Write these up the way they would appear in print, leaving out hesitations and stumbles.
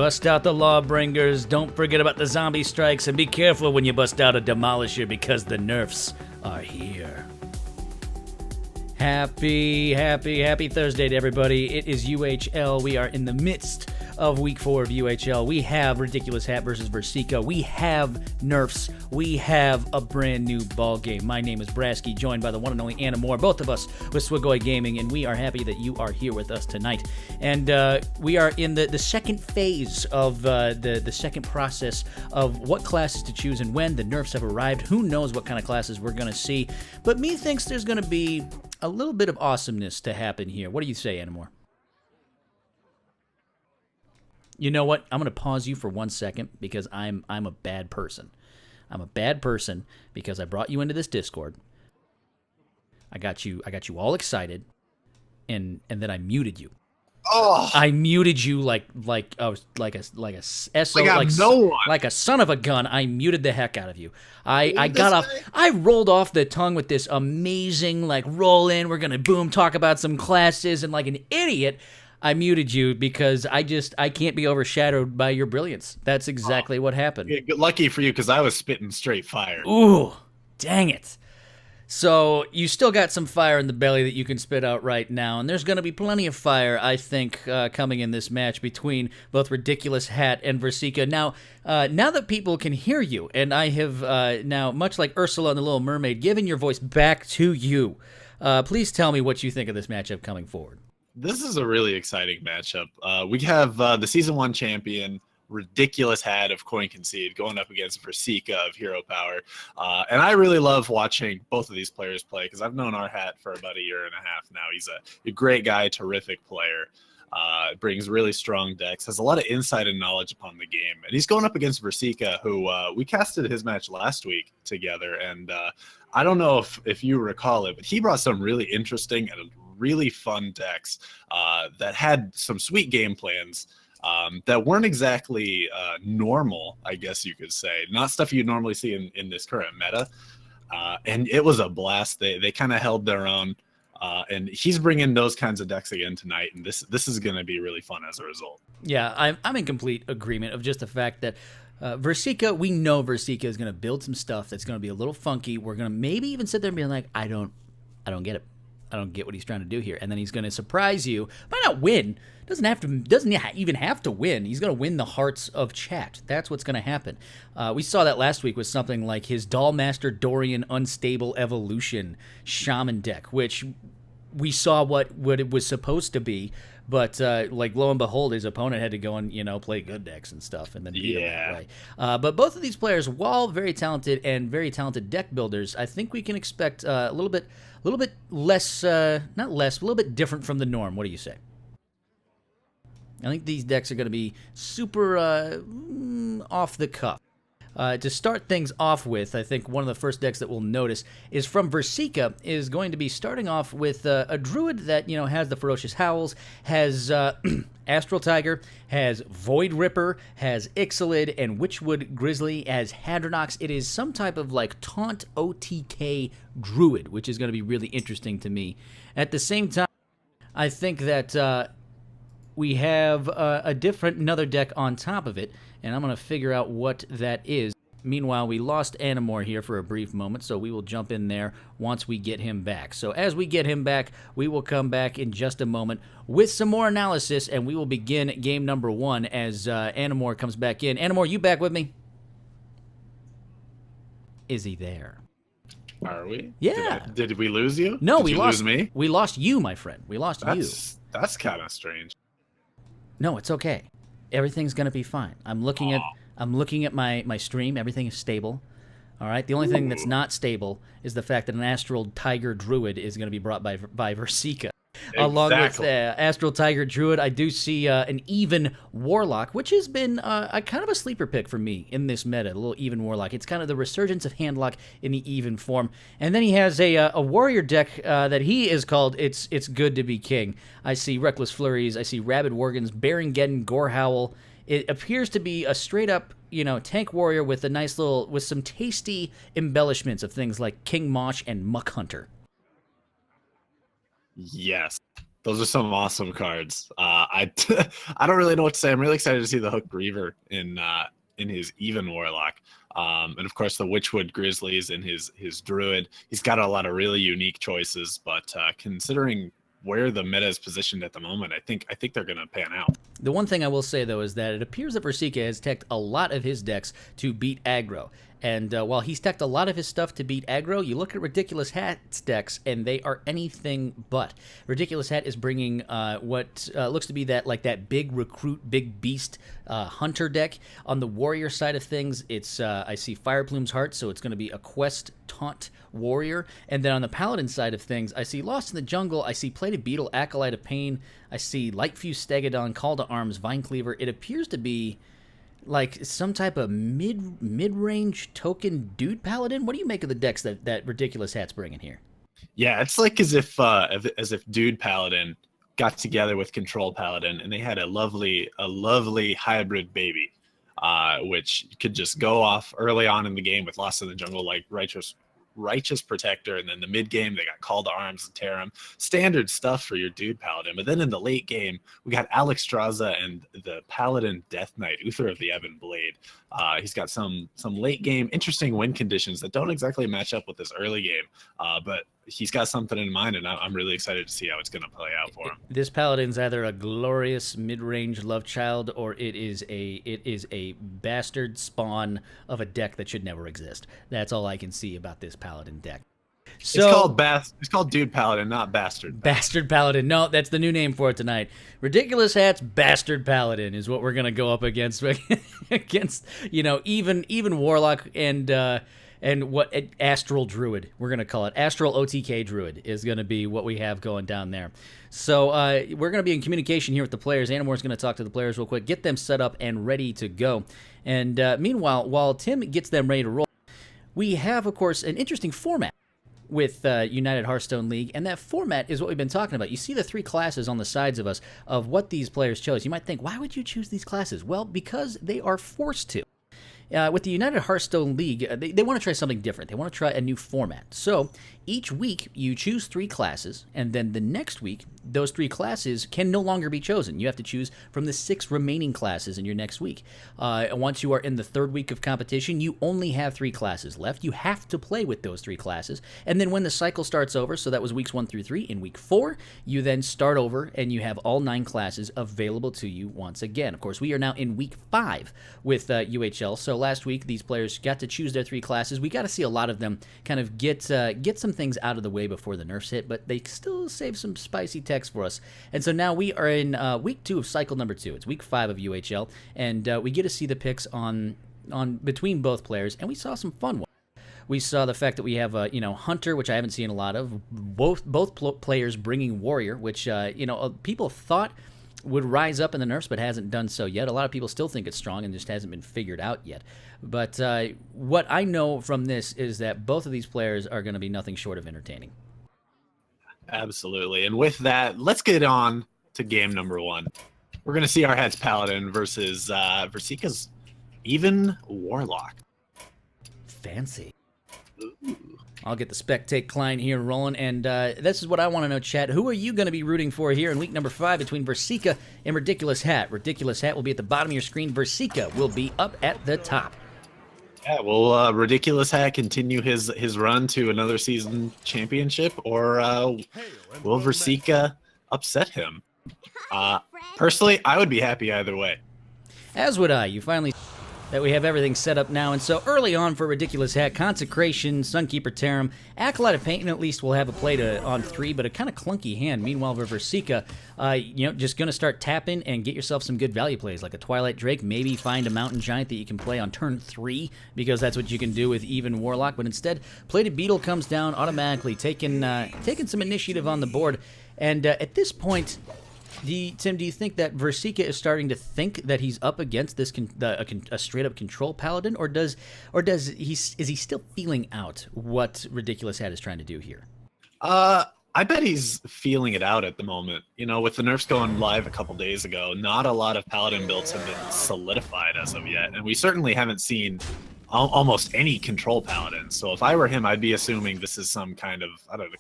Bust out the Lawbringers, don't forget about the zombie strikes, and be careful when you bust out a Demolisher because the nerfs are here. Happy Thursday to everybody. It is UHL. We are in the midst of Week 4 of UHL. We have Ridiculous Hat versus Versika. We have nerfs. We have a brand new ball game. My name is Brasky, joined by the one and only Anna Moore, both of us with Swigoi Gaming, and we are happy that you are here with us tonight. And we are in the second phase of the second process of what classes to choose and when. The nerfs have arrived. Who knows what kind of classes we're going to see. But me thinks there's going to be a little bit of awesomeness to happen here. What do you say, Anna Moore? You know what? I'm going to pause you for 1 second because I'm a bad person. I'm a bad person because I brought you into this Discord. I got you all excited, and then I muted you. Oh! I muted you like a son of a gun. I muted the heck out of you. I rolled off the tongue with this amazing roll in. We're gonna talk about some classes, and like an idiot, I muted you because I can't be overshadowed by your brilliance. That's exactly what happened. Yeah, lucky for you, because I was spitting straight fire. Ooh, dang it. So you still got some fire in the belly that you can spit out right now, and there's going to be plenty of fire, I think, coming in this match between both Ridiculous Hat and Versika. Now that people can hear you, and I have now, much like Ursula and the Little Mermaid, given your voice back to you, please tell me what you think of this matchup coming forward. This is a really exciting matchup. We have the Season 1 champion, Ridiculous Hat of Coin Concede, going up against Versika of Hero Power. And I really love watching both of these players play because I've known our Hat for about a year and a half now. He's a great guy, terrific player, brings really strong decks, has a lot of insight and knowledge upon the game. And he's going up against Versika, who we casted his match last week together. And I don't know if you recall it, but he brought some really interesting and really fun decks that had some sweet game plans that weren't exactly normal, I guess you could say. Not stuff you'd normally see in this current meta. And it was a blast. They kind of held their own. And he's bringing those kinds of decks again tonight, and this is going to be really fun as a result. Yeah, I'm in complete agreement of just the fact that Versika, we know Versika is going to build some stuff that's going to be a little funky. We're going to maybe even sit there and be like, I don't get it. I don't get what he's trying to do here. And then he's going to surprise you. Might not win. Doesn't even have to win. He's going to win the hearts of chat. That's what's going to happen. We saw that last week with something like his Dollmaster Dorian Unstable Evolution Shaman deck, which we saw what it was supposed to be. But lo and behold, his opponent had to go and play good decks and stuff, and then beat him that way. But both of these players, while very talented and very talented deck builders, I think we can expect a little bit less, not less, a little bit different from the norm. What do you say? I think these decks are going to be super off the cuff. To start things off with, I think one of the first decks that we'll notice is from Versika, is going to be starting off with a Druid that, has the Ferocious Howls, has Astral Tiger, has Void Ripper, has Ixalid, and Witchwood Grizzly, has Hadronox. It is some type of taunt OTK Druid, which is going to be really interesting to me. At the same time, I think that we have another deck on top of it, and I'm going to figure out what that is. Meanwhile, we lost Animore here for a brief moment, so we will jump in there once we get him back. So as we get him back, we will come back in just a moment with some more analysis, and we will begin game number 1 as Animore comes back in. Animore, you back with me? Is he there? Are we? Yeah. Did we lose you? No, Did we you lost lose me. We lost you, my friend. We lost you. That's kind of strange. No, it's okay. Everything's gonna be fine. I'm looking at my stream. Everything is stable. All right. The only thing that's not stable is the fact that an Astral Tiger Druid is going to be brought by Versika. Exactly. Along with Astral Tiger Druid, I do see an Even Warlock, which has been a kind of a sleeper pick for me in this meta, a little Even Warlock. It's kind of the resurgence of Handlock in the Even form. And then he has a warrior deck that he is called It's Good to Be King. I see Reckless Flurries, I see Rabid Worgans, Barongeddon, Gorehowl. It appears to be a straight-up, tank warrior with with some tasty embellishments of things like King Mosh and Muck Hunter. Yes. Those are some awesome cards. I don't really know what to say. I'm really excited to see the Hook Reaver in his Even Warlock. And of course the Witchwood Grizzlies in his Druid. He's got a lot of really unique choices, but considering where the meta is positioned at the moment, I think they're going to pan out. The one thing I will say, though, is that it appears that Versika has teched a lot of his decks to beat aggro. And while he's teched a lot of his stuff to beat aggro, you look at Ridiculous Hat's decks, and they are anything but. Ridiculous Hat is bringing what looks to be that big recruit, big beast hunter deck. On the warrior side of things, it's I see Fireplume's Heart, so it's going to be a quest taunt warrior. And then on the paladin side of things, I see Lost in the Jungle, I see Plated Beetle, Acolyte of Pain, I see Lightfuse Stegodon, Call to Arms, Vine Cleaver. It appears to be like some type of mid-range token dude paladin. What do you make of the decks that Ridiculous Hat's bringing here? Yeah, it's like as if Dude Paladin got together with Control Paladin and they had a lovely hybrid baby, which could just go off early on in the game with Lost in the Jungle, like Righteous Protector, and then the mid game they got Call to Arms and Tarim. Standard stuff for your Dude Paladin. But then in the late game, we got Alex Straza and the Paladin Death Knight, Uther of the Ebon Blade. He's got some late game interesting win conditions that don't exactly match up with this early game, but he's got something in mind, and I'm really excited to see how it's going to play out for him. This Paladin's either a glorious mid-range love child, or it is a bastard spawn of a deck that should never exist. That's all I can see about this Paladin deck. So, it's called Dude Paladin, not Bastard. Bastard Paladin. No, that's the new name for it tonight. Ridiculous Hat's Bastard Paladin is what we're gonna go up against even Warlock and what Astral Druid, we're going to call it. Astral OTK Druid is going to be what we have going down there. So we're going to be in communication here with the players. Animor's going to talk to the players real quick, get them set up and ready to go. And meanwhile, while Tim gets them ready to roll, we have, of course, an interesting format with United Hearthstone League, and that format is what we've been talking about. You see the three classes on the sides of us of what these players chose. You might think, why would you choose these classes? Well, because they are forced to. With the United Hearthstone League, they want to try something different. They want to try a new format. So each week you choose three classes, and then the next week those three classes can no longer be chosen. You have to choose from the 6 remaining classes in your next week. Once you are in the 3rd week of competition, you only have 3 classes left. You have to play with those 3 classes, and then when the cycle starts over, so that was weeks 1 through 3, in week 4, you then start over, and you have all 9 classes available to you once again. Of course, we are now in week 5 with UHL, so last week these players got to choose their 3 classes. We got to see a lot of them kind of get some things out of the way before the nerfs hit, but they still save some spicy text for us. And so now we are in week 2 of cycle number 2. It's week 5 of UHL, and we get to see the picks on between both players, and we saw some fun ones. We saw the fact that we have Hunter, which I haven't seen a lot of. Both players bringing Warrior, which people thought would rise up in the nerfs, but hasn't done so yet. A lot of people still think it's strong and just hasn't been figured out yet. But what I know from this is that both of these players are going to be nothing short of entertaining. Absolutely. And with that, let's get on to game number 1. We're going to see our Hats Paladin versus Versika's Even Warlock. Fancy. Ooh. I'll get the Spectate client here rolling, and this is what I want to know, chat. Who are you going to be rooting for here in week number 5 between Versika and Ridiculous Hat? Ridiculous Hat will be at the bottom of your screen. Versika will be up at the top. Yeah, will Ridiculous Hat continue his run to another season championship, or will Versika upset him? Personally, I would be happy either way. As would I. You finally that we have everything set up now, and so early on for Ridiculous Hat, Consecration, Sunkeeper Tarim, Acolyte of Pain, and at least we'll have a play on 3, but a kind of clunky hand. Meanwhile, for Versika, just going to start tapping and get yourself some good value plays, like a Twilight Drake, maybe find a Mountain Giant that you can play on turn 3, because that's what you can do with Even Warlock, but instead, Plated Beetle comes down automatically, taking some initiative on the board, and at this point, Tim, do you think that Versika is starting to think that he's up against this a straight up control paladin, or is he still feeling out what Ridiculous Hat is trying to do here? I bet he's feeling it out at the moment. With the nerfs going live a couple days ago, not a lot of paladin builds have been solidified as of yet, and we certainly haven't seen almost any control paladin. So if I were him, I'd be assuming this is some kind of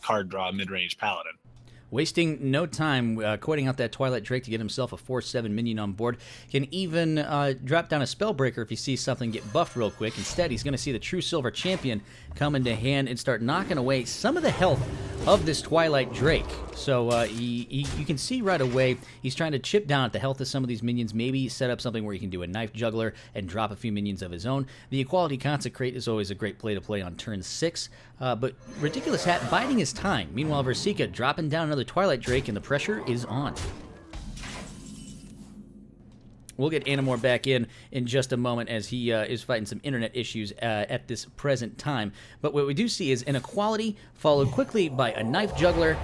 card draw mid-range paladin. Wasting no time, quoting out that Twilight Drake to get himself a 4/7 minion on board. Can even drop down a Spellbreaker if he sees something get buffed real quick. Instead, he's going to see the True Silver Champion come into hand and start knocking away some of the health of this Twilight Drake. So you can see right away he's trying to chip down at the health of some of these minions, maybe set up something where he can do a Knife Juggler and drop a few minions of his own. The Equality Consecrate is always a great play to play on turn 6, but Ridiculous Hat biding his time. Meanwhile, Versika dropping down another Twilight Drake, and the pressure is on. We'll get Animore back in just a moment as he is fighting some internet issues at this present time. But what we do see is an Equality followed quickly by a Knife Juggler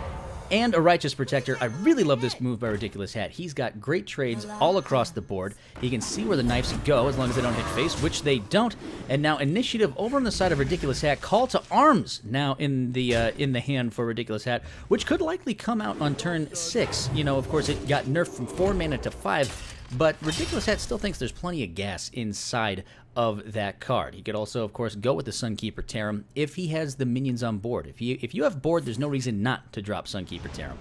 and a Righteous Protector. I really love this move by Ridiculous Hat. He's got great trades all across the board. He can see where the knives go as long as they don't hit face, which they don't. And now Initiative over on the side of Ridiculous Hat. Call to Arms now in the hand for Ridiculous Hat, which could likely come out on turn 6. You know, of course, it got nerfed from 4 mana to 5, but Ridiculous Hat still thinks there's plenty of gas inside of that card. He could also, of course, go with the Sunkeeper Tarim if he has the minions on board. If you have board, there's no reason not to drop Sunkeeper Tarim.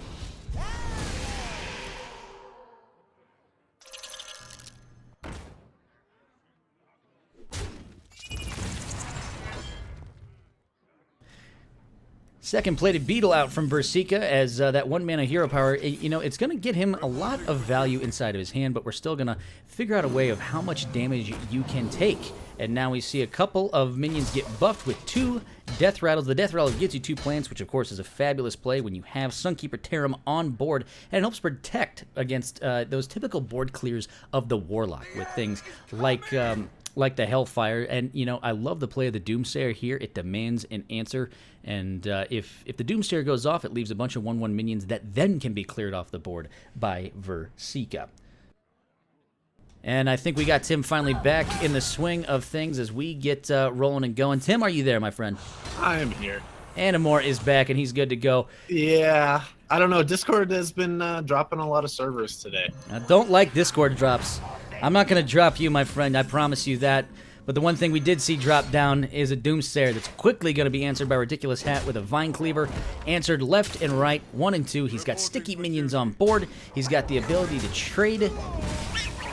Second Plated Beetle out from Versika as that 1-mana hero power, you know, it's going to get him a lot of value inside of his hand, but we're still going to figure out a way of how much damage you can take. And now we see a couple of minions get buffed with 2 Death Rattles. The Death Rattle gets you 2 plants, which of course is a fabulous play when you have Sunkeeper Tarim on board, and it helps protect against those typical board clears of the Warlock with things like the Hellfire. And, you know, I love the play of the Doomsayer here. It demands an answer, and if the Doomsayer goes off, it leaves a bunch of 1/1 minions that then can be cleared off the board by Versika. And I think we got Tim finally back in the swing of things as we get rolling and going. Tim, are you there, my friend? I am here. Animore is back, and he's good to go. Yeah, I don't know. Discord has been dropping a lot of servers today. I don't like Discord drops. I'm not going to drop you, my friend. I promise you that. But the one thing we did see drop down is a Doomsayer that's quickly going to be answered by Ridiculous Hat with a Vine Cleaver. Answered left and right, 1 and 2. He's got sticky minions on board. He's got the ability to trade.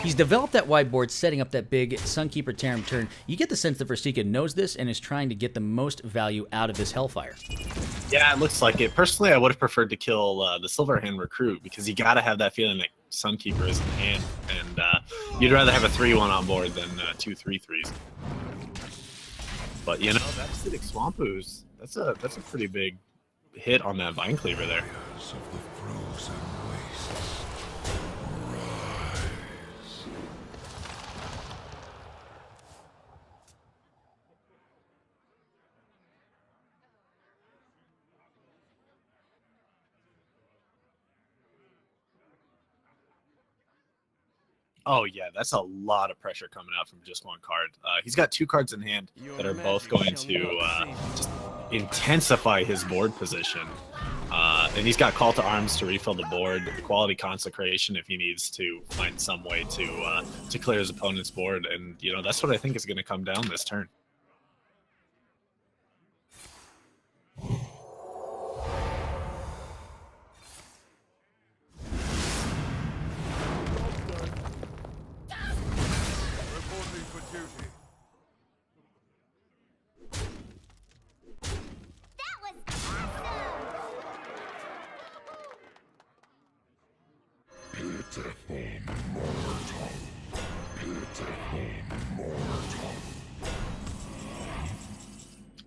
He's developed that wide board, setting up that big Sunkeeper Tarim turn. You get the sense that Versika knows this and is trying to get the most value out of this Hellfire. Yeah, it looks like it. Personally, I would have preferred to kill the Silverhand Recruit because you got to have that feeling that Sunkeeper is in hand, and you'd rather have a 3/1 on board than 2 3/3s. But you know, that Acidic Swamp Ooze, that's a pretty big hit on that Vine Cleaver there. Oh yeah, that's a lot of pressure coming out from just one card. He's got 2 cards in hand that are both going to just intensify his board position. And he's got Call to Arms to refill the board, Quality Consecration if he needs to find some way to clear his opponent's board. And you know, that's what I think is going to come down this turn.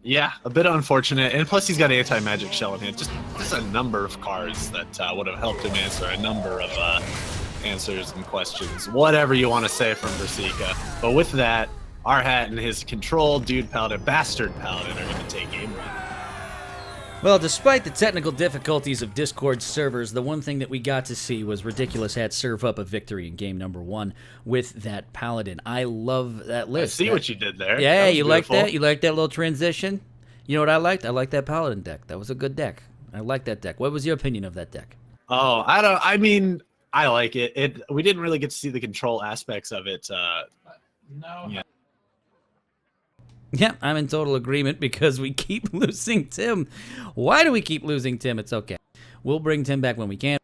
Yeah, a bit unfortunate, and plus he's got Anti-Magic Shell in hand. Just a number of cards that would have helped him answer a number of answers and questions, whatever you want to say from Versika. But with that, our hat and his Control, Dude Paladin, Bastard Paladin are going to take game 1. Well, despite the technical difficulties of Discord servers, the one thing that we got to see was Ridiculous Hat serve up a victory in game number 1 with that Paladin. I love that list. I see what you did there. Yeah, you like that? You like that little transition? You know what I liked? I liked that Paladin deck. That was a good deck. I like that deck. What was your opinion of that deck? Oh, I mean, I like it. We didn't really get to see the control aspects of it. No. Yeah. Yeah, I'm in total agreement because we keep losing Tim. Why do we keep losing Tim? It's okay. We'll bring Tim back when we can.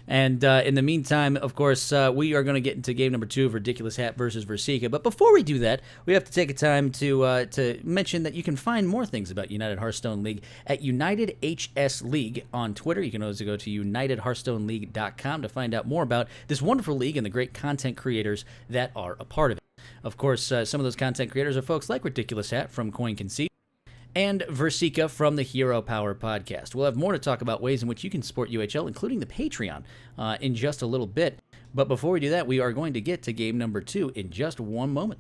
And in the meantime, of course, we are going to get into game number 2 of Ridiculous Hat versus Versika. But before we do that, we have to take a time to mention that you can find more things about United Hearthstone League at UnitedHS League on Twitter. You can also go to UnitedHearthstoneLeague.com to find out more about this wonderful league and the great content creators that are a part of it. Of course, some of those content creators are folks like Ridiculous Hat from Coin Conceit and Versika from the Hero Power podcast. We'll have more to talk about ways in which you can support UHL, including the Patreon, in just a little bit. But before we do that, we are going to get to game number 2 in just one moment.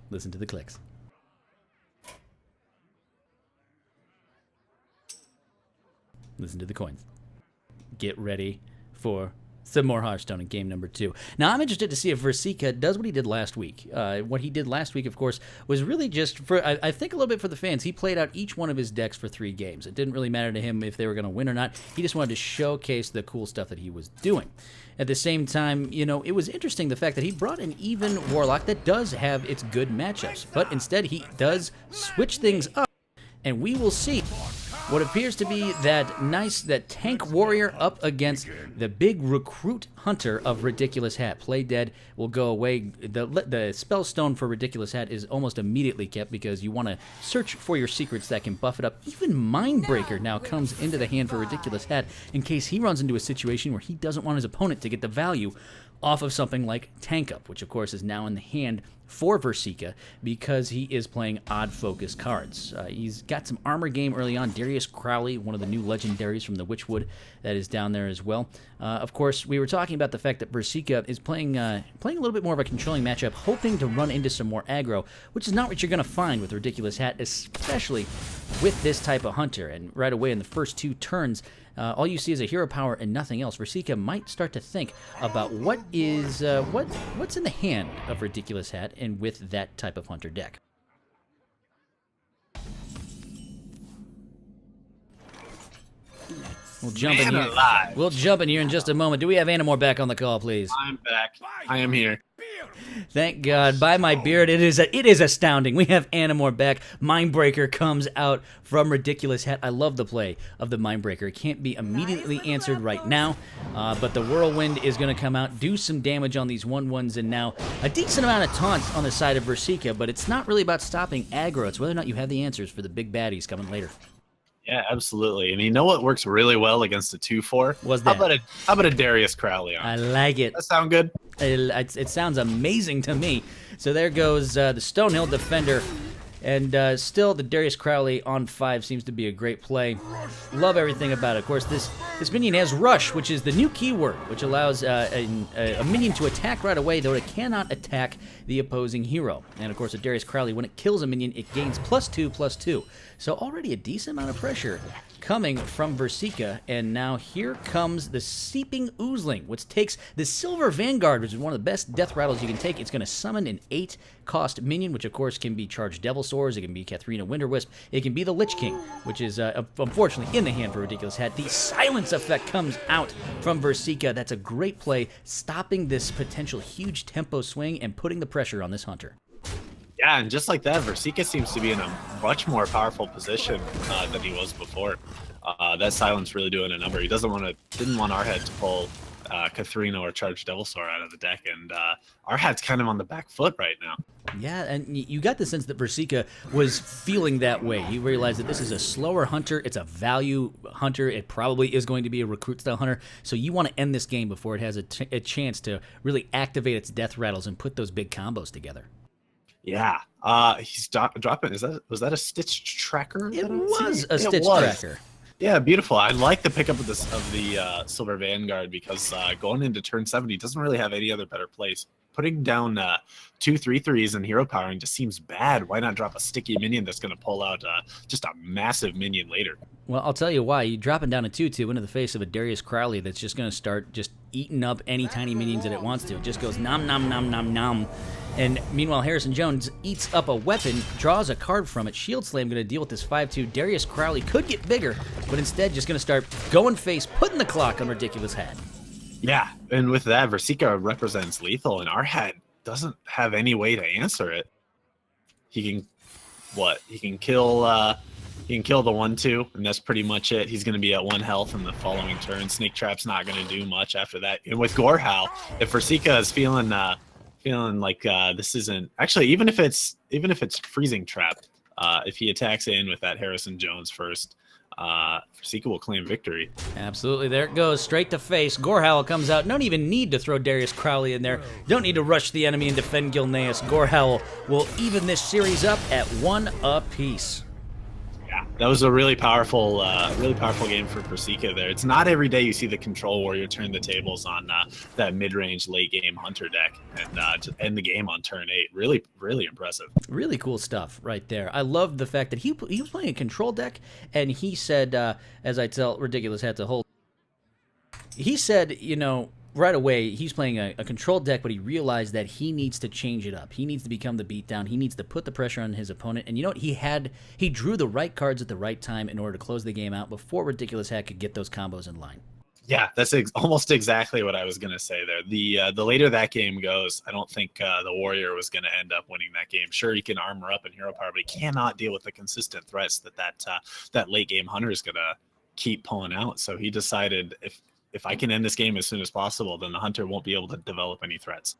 Listen to the clicks. Listen to the coins. Get ready for some more Hearthstone in game number 2. Now, I'm interested to see if Versika does what he did last week. What he did last week, of course, was really just for, I think, a little bit for the fans. He played out each one of his decks for 3 games. It didn't really matter to him if they were going to win or not. He just wanted to showcase the cool stuff that he was doing. At the same time, you know, it was interesting the fact that he brought an even Warlock that does have its good matchups, but instead he does switch things up, and we will see what appears to be that tank warrior up against the big recruit hunter of Ridiculous Hat. Play dead will go away. The spell stone for Ridiculous Hat is almost immediately kept because you want to search for your secrets that can buff it up. Even Mindbreaker now comes into the hand for Ridiculous Hat in case he runs into a situation where he doesn't want his opponent to get the value off of something like Tank Up, which of course is now in the hand for Versika because he is playing odd focus cards. He's got some armor game early on. Darius Crowley, one of the new legendaries from the Witchwood, that is down there as well. Of course, we were talking about the fact that Versika is playing a little bit more of a controlling matchup, hoping to run into some more aggro, which is not what you're going to find with Ridiculous Hat, especially with this type of hunter. And right away in the first 2 turns, all you see is a hero power and nothing else. Versika might start to think about what's in the hand of Ridiculous Hat and with that type of hunter deck. We'll jump in here. We'll jump in here in just a moment. Do we have Animore back on the call, please? I'm back. I am here. Thank God. By my beard, it is astounding. We have Animore back. Mindbreaker comes out from Ridiculous Hat. I love the play of the Mindbreaker. It can't be immediately answered right now, but the Whirlwind is going to come out, do some damage on these 1/1s, and now a decent amount of taunts on the side of Versika, but it's not really about stopping aggro. It's whether or not you have the answers for the big baddies coming later. Yeah, absolutely. And you know what works really well against a 2/4? What's that? How about a Darius Crowley on? I like it. That sound good? It sounds amazing to me. So there goes the Stonehill Defender. And still, the Darius Crowley on 5 seems to be a great play. Love everything about it. Of course, this minion has Rush, which is the new keyword, which allows a minion to attack right away, though it cannot attack the opposing hero. And of course, a Darius Crowley, when it kills a minion, it gains +2/+2. So already a decent amount of pressure coming from Versika, and now here comes the Seeping Oozling, which takes the Silver Vanguard, which is one of the best death rattles you can take. It's going to summon an 8-cost minion, which of course can be Charged Devil Swords, it can be Katharina Winterwisp, it can be the Lich King, which is unfortunately in the hand for Ridiculous Hat. The Silence effect comes out from Versika. That's a great play, stopping this potential huge tempo swing and putting the pressure on this hunter. Yeah, and just like that, Versika seems to be in a much more powerful position than he was before. That silence really doing a number. He didn't want Arhat to pull Katharina or Charged Devil Sword out of the deck, and Arhat's kind of on the back foot right now. Yeah, and you got the sense that Versika was feeling that way. He realized that this is a slower hunter, it's a value hunter, it probably is going to be a recruit-style hunter, so you want to end this game before it has a chance to really activate its death rattles and put those big combos together. Yeah, he's dropping. Was that a Stitch Tracker? It was a Stitch Tracker. Yeah, beautiful. I like the pickup of the Silver Vanguard because going into turn 7, he doesn't really have any other better place. Putting down 2 3/3s and hero powering just seems bad. Why not drop a sticky minion that's going to pull out just a massive minion later? Well, I'll tell you why. You're dropping down a 2/2 into the face of a Darius Crowley that's just going to start just eating up any tiny minions that it wants to. It just goes nom nom nom nom nom. And meanwhile, Harrison Jones eats up a weapon, draws a card from it. Shield Slam going to deal with this 5/2. Darius Crowley could get bigger, but instead just going to start going face, putting the clock on Ridiculous Hat. Yeah, and with that, Versika represents lethal, and Arhat doesn't have any way to answer it. He can what he can kill. He can kill the 1/2, and that's pretty much it. He's going to be at 1 health in the following turn. Snake Trap's not going to do much after that. And with Gorehowl, if Versika is feeling like this isn't actually, even if it's Freezing Trap, if he attacks in with that Harrison Jones first, Versika will claim victory. Absolutely. There it goes. Straight to face. Gorehowl comes out. Don't even need to throw Darius Crowley in there. Don't need to rush the enemy and defend Gilneas. Gorehowl will even this series up at 1 apiece. Yeah, that was a really powerful game for Versika there. It's not every day you see the Control Warrior turn the tables on that mid-range late-game Hunter deck and to end the game on turn 8. Really, really impressive. Really cool stuff right there. I love the fact that he was playing a control deck, and he said, as I tell Ridiculous Hat to hold, he said, right away, he's playing a controlled deck, but he realized that he needs to change it up. He needs to become the beatdown. He needs to put the pressure on his opponent. And you know what? He drew the right cards at the right time in order to close the game out before Ridiculous Hat could get those combos in line. Yeah, that's almost exactly what I was going to say there. The later that game goes, I don't think the Warrior was going to end up winning that game. Sure, he can armor up in Hero Power, but he cannot deal with the consistent threats that late game Hunter is going to keep pulling out. So he decided if I can end this game as soon as possible, then the Hunter won't be able to develop any threats.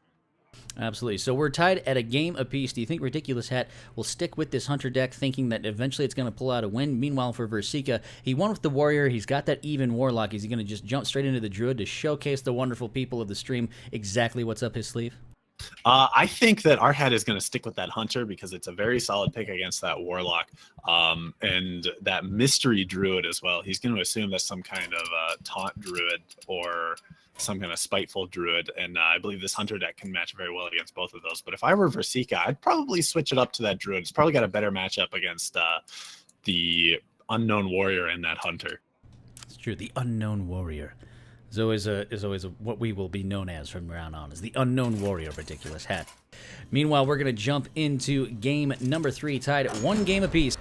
Absolutely. So we're tied at a game apiece. Do you think Ridiculous Hat will stick with this Hunter deck, thinking that eventually it's going to pull out a win? Meanwhile, for Versika, he won with the Warrior. He's got that even Warlock. Is he going to just jump straight into the Druid to showcase the wonderful people of the stream exactly what's up his sleeve? I think that our hat is going to stick with that Hunter because it's a very solid pick against that Warlock and that Mystery Druid as well. He's going to assume that's some kind of taunt Druid or some kind of spiteful Druid, and I believe this Hunter deck can match very well against both of those. But if I were Versika, I'd probably switch it up to that Druid. It's probably got a better matchup against the Unknown Warrior and that Hunter. It's true. The Unknown Warrior is always what we will be known as from now on, as the Unknown Warrior of Ridiculous Hat. Meanwhile, we're going to jump into game number 3, tied at 1 game apiece.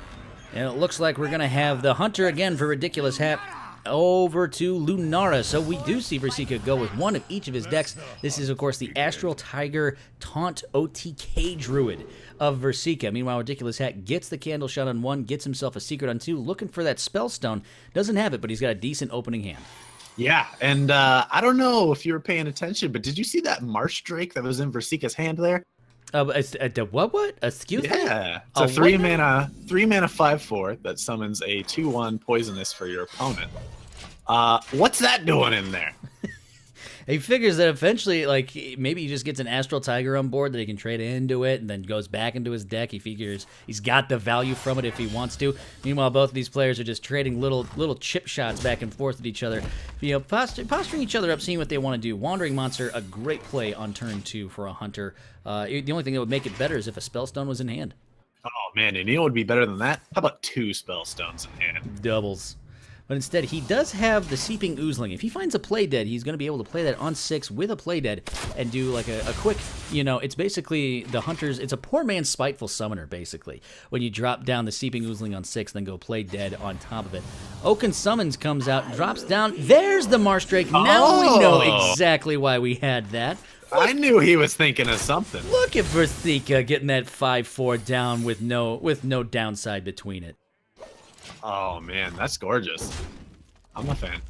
And it looks like we're going to have the Hunter again for Ridiculous Hat over to Lunara. So we do see Versika go with one of each of his decks. This is, of course, the Astral Tiger Taunt OTK Druid of Versika. Meanwhile, Ridiculous Hat gets the Candle Shot on 1, gets himself a Secret on 2, looking for that Spellstone. Doesn't have it, but he's got a decent opening hand. Yeah, and I don't know if you were paying attention, but did you see that Marsh Drake that was in Versika's hand there? What? Excuse me? Yeah, it's a 3-mana 5/4 that summons a 2/1 poisonous for your opponent. What's that doing in there? He figures that eventually, like, maybe he just gets an Astral Tiger on board that he can trade into it and then goes back into his deck. He figures he's got the value from it if he wants to. Meanwhile, both of these players are just trading little chip shots back and forth at each other, posturing each other up, seeing what they want to do. Wandering Monster, a great play on turn 2 for a Hunter. The only thing that would make it better is if a Spellstone was in hand. Oh, man, and you know what would be better than that? How about 2 Spellstones in hand? Doubles. But instead, he does have the Seeping Oozling. If he finds a Play Dead, he's going to be able to play that on 6 with a Play Dead and do like a quick, it's basically the Hunter's, it's a poor man's Spiteful Summoner, basically. When you drop down the Seeping Oozling on 6, then go Play Dead on top of it. Oaken Summons comes out, drops down. There's the Marsh Drake. Now we know exactly why we had that. I knew he was thinking of something. Look at Versika getting that 5/4 down with no downside between it. Oh, man, that's gorgeous. I'm a fan.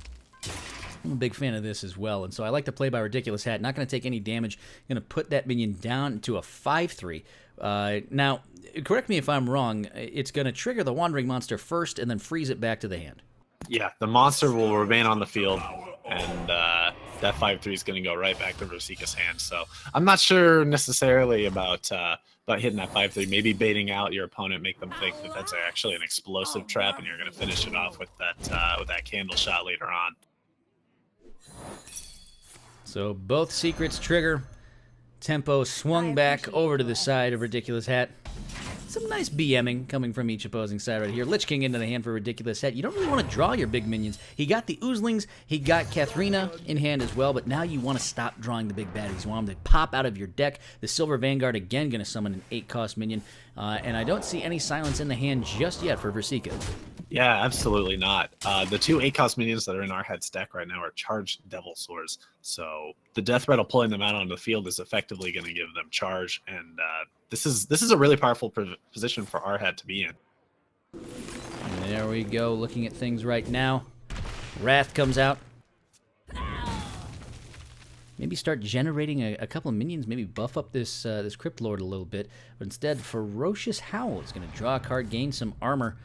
I'm a big fan of this as well, and so I like to play by Ridiculous Hat. Not going to take any damage. Going to put that minion down to a 5/3. Now, correct me if I'm wrong. It's going to trigger the Wandering Monster first and then freeze it back to the hand. Yeah, the monster will remain on the field, and that 5/3 is going to go right back to Versika's hand. So I'm not sure necessarily about hitting that 5/3, maybe baiting out your opponent, make them think that that's actually an explosive trap, and you're going to finish it off with that Candle Shot later on. So both secrets trigger. Tempo swung back over to the side of Ridiculous Hat. Some nice BMing coming from each opposing side right here. Lich King into the hand for Ridiculous Hat. You don't really want to draw your big minions. He got the Oozlings, he got Katharina in hand as well, but now you want to stop drawing the big baddies. You want them to pop out of your deck. The Silver Vanguard again going to summon an 8-cost minion, and I don't see any silence in the hand just yet for Versika. Yeah, absolutely not. The two 8-cost minions that are in our head's deck right now are charged Devil Swords. So the Death Rattle pulling them out onto the field is effectively going to give them charge, and this is a really powerful position for our head to be in. And there we go, looking at things right now. Wrath comes out. Maybe start generating a couple of minions, maybe buff up this Crypt Lord a little bit. But instead, Ferocious Howl is going to draw a card, gain some armor.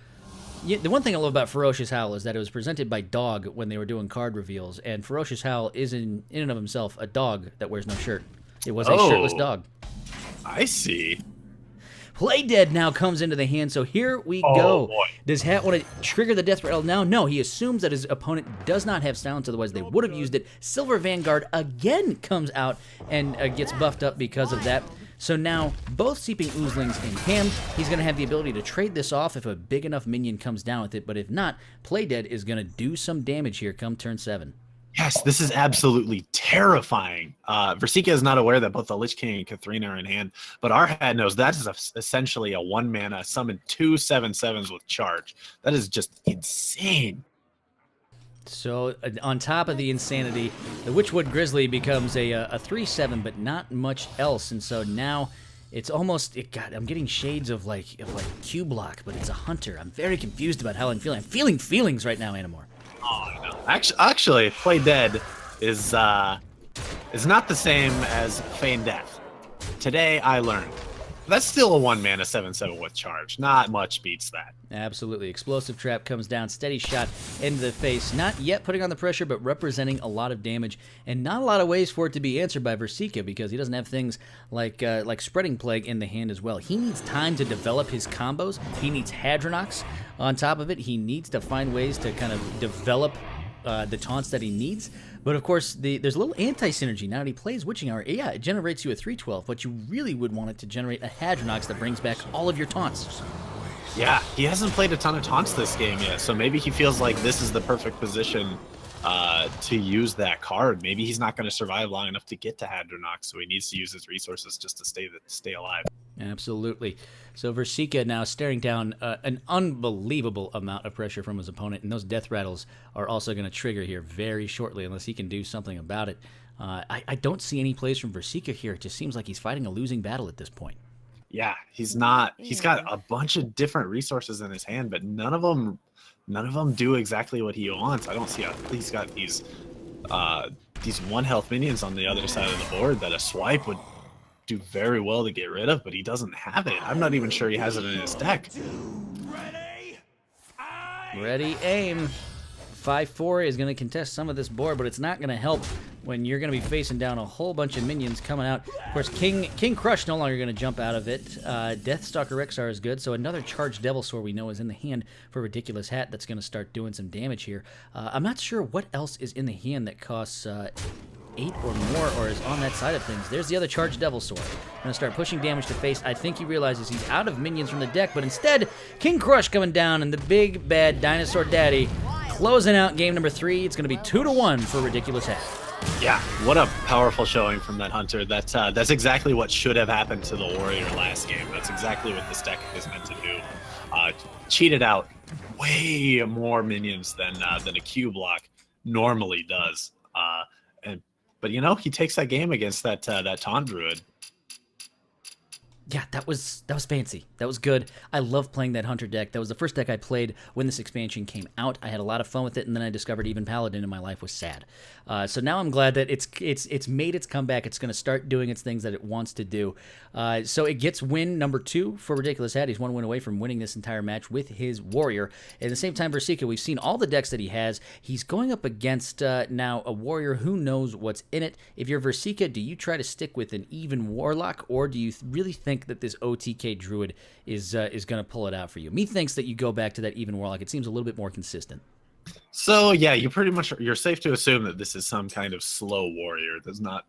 Yeah, the one thing I love about Ferocious Howl is that it was presented by Dog when they were doing card reveals, and Ferocious Howl is in and of himself a dog that wears no shirt. It was a shirtless dog. I see. Play Dead now comes into the hand, so here we go. Boy. Does Hat want to trigger the Death Rattle now? No, he assumes that his opponent does not have silence, otherwise they would have used it. Silver Vanguard again comes out and gets buffed up because of that. So now, both Seeping Oozlings in hand. He's going to have the ability to trade this off if a big enough minion comes down with it, but if not, Play Dead is going to do some damage here come turn 7. Yes, this is absolutely terrifying. Versika is not aware that both the Lich King and Katharina are in hand, but our head knows that is essentially a 1-mana summon 2 7/7s with charge. That is just insane. So on top of the insanity, the Witchwood Grizzly becomes a 3/7, but not much else, and so now it's almost God. I'm getting shades of like Q block, but it's a hunter. I'm very confused about how I'm feeling. I'm feeling feelings right now, Animor. Oh no! Actually, Play Dead is not the same as Feign Death. Today I learned that's still a 1-mana 7/7 with charge. Not much beats that. Absolutely. Explosive Trap comes down, steady shot into the face. Not yet putting on the pressure, but representing a lot of damage, and not a lot of ways for it to be answered by Versika because he doesn't have things like Spreading Plague in the hand as well. He needs time to develop his combos. He needs Hadronox on top of it. He needs to find ways to kind of develop the taunts that he needs. But of course, there's a little anti-synergy. Now that he plays Witching Hour, yeah, it generates you a 3/12, but you really would want it to generate a Hadronox that brings back all of your taunts. Yeah, he hasn't played a ton of taunts this game yet, so maybe he feels like this is the perfect position to use that card. Maybe he's not going to survive long enough to get to Hadronox, so he needs to use his resources just to stay alive. Absolutely. So Versika now staring down an unbelievable amount of pressure from his opponent, and those Death Rattles are also going to trigger here very shortly unless he can do something about it. I don't see any plays from Versika here. It just seems like he's fighting a losing battle at this point. Yeah, he's not. He's got a bunch of different resources in his hand, but none of them do exactly what he wants. I don't see how he's got these 1-health minions on the other side of the board that a swipe would do very well to get rid of, but he doesn't have it. I'm not even sure he has it in his deck. Ready, aim. 5/4 is going to contest some of this board, but it's not going to help when you're going to be facing down a whole bunch of minions coming out. Of course, King Crush no longer going to jump out of it. Deathstalker Rexar is good, so another charged Devil Sword we know is in the hand for Ridiculous Hat that's going to start doing some damage here. I'm not sure what else is in the hand that costs 8 or more or is on that side of things. There's the other charged Devil Sword. Going to start pushing damage to face. I think he realizes he's out of minions from the deck, but instead, King Crush coming down and the big bad Dinosaur Daddy closing out game number 3. It's going to be 2-1 for Ridiculous Hat. Yeah, what a powerful showing from that Hunter. That's exactly what should have happened to the Warrior last game. That's exactly what this deck is meant to do. Cheated out way more minions than a Q block normally does. But you know, he takes that game against that Taunt Druid. Yeah, that was fancy. That was good. I love playing that Hunter deck. That was the first deck I played when this expansion came out. I had a lot of fun with it, and then I discovered even Paladin in my life was sad. So now I'm glad that it's made its comeback. It's going to start doing its things that it wants to do. So it gets win number 2 for Ridiculous Hat. He's 1 win away from winning this entire match with his Warrior. At the same time, Versika, we've seen all the decks that he has. He's going up against now a Warrior who knows what's in it. If you're Versika, do you try to stick with an even Warlock, or do you really think that this OTK Druid is going to pull it out for you? Me thinks that you go back to that even Warlock. It seems a little bit more consistent. So yeah, you're safe to assume that this is some kind of slow warrior. There's not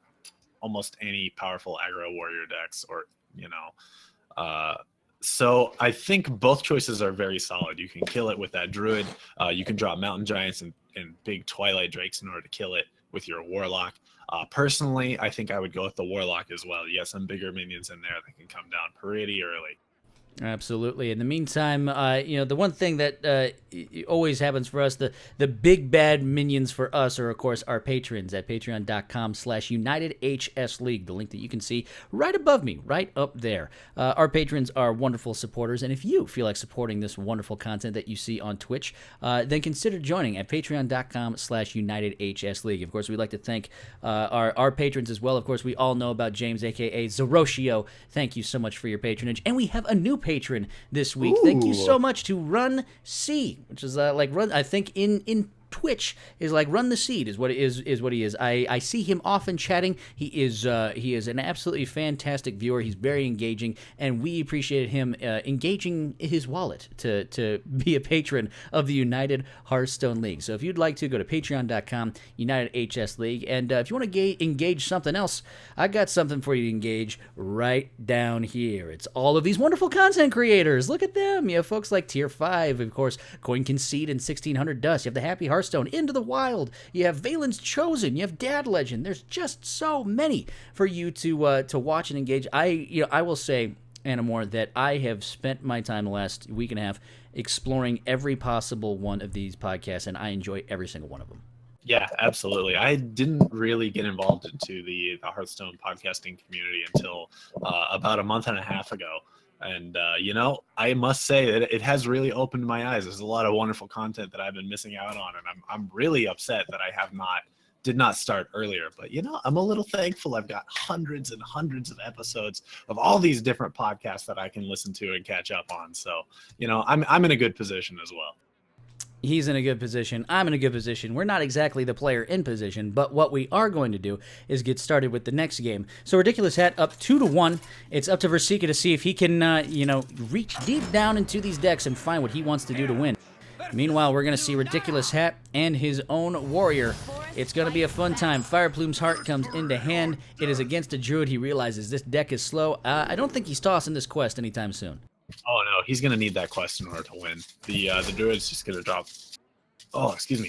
almost any powerful aggro warrior decks, or so I think both choices are very solid. You can kill it with that Druid. You can draw Mountain Giants and big Twilight Drakes in order to kill it with your Warlock. Personally, I think I would go with the Warlock as well. You got some bigger minions in there that can come down pretty early. Absolutely. In the meantime, the one thing that always happens for us, the big bad minions for us are, of course, our patrons at patreon.com/UnitedHSLeague, the link that you can see right above me, right up there. Our patrons are wonderful supporters, and if you feel like supporting this wonderful content that you see on Twitch, then consider joining at patreon.com/UnitedHSLeague. Of course, we'd like to thank our patrons as well. Of course, we all know about James, a.k.a. Zeroshio. Thank you so much for your patronage. And we have a new patron this week. Ooh. Thank you so much to Run C, which is like Run. I think in Twitch is like Run the Seed is what it is what he is. I see him often chatting. He is an absolutely fantastic viewer. He's very engaging, and we appreciated him engaging his wallet to be a patron of the United Hearthstone League. So if you'd like to, go to patreon.com UnitedHS League, and if you want to engage something else, I got something for you to engage right down here. It's all of these wonderful content creators. Look at them. You have folks like Tier 5, of course, Coin Concede and 1600 Dust. You have the Happy Hearthstone, Into the Wild. You have Valen's Chosen. You have Dad Legend. There's just so many for you to watch and engage. I will say, Anamore, that I have spent my time the last week and a half exploring every possible one of these podcasts, and I enjoy every single one of them. Yeah, absolutely. I didn't really get involved into the Hearthstone podcasting community until about a month and a half ago. And, I must say that it has really opened my eyes. There's a lot of wonderful content that I've been missing out on. And I'm really upset that I did not start earlier. But, I'm a little thankful. I've got hundreds and hundreds of episodes of all these different podcasts that I can listen to and catch up on. So, I'm in a good position as well. He's in a good position. I'm in a good position. We're not exactly the player in position, but what we are going to do is get started with the next game. So Ridiculous Hat up 2-1. It's up to Versika to see if he can, reach deep down into these decks and find what he wants to do to win. Meanwhile, we're going to see Ridiculous Hat and his own warrior. It's going to be a fun time. Fireplume's Heart comes into hand. It is against a druid. He realizes this deck is slow. I don't think he's tossing this quest anytime soon. Oh no, he's gonna need that quest in order to win. The druid's just gonna drop,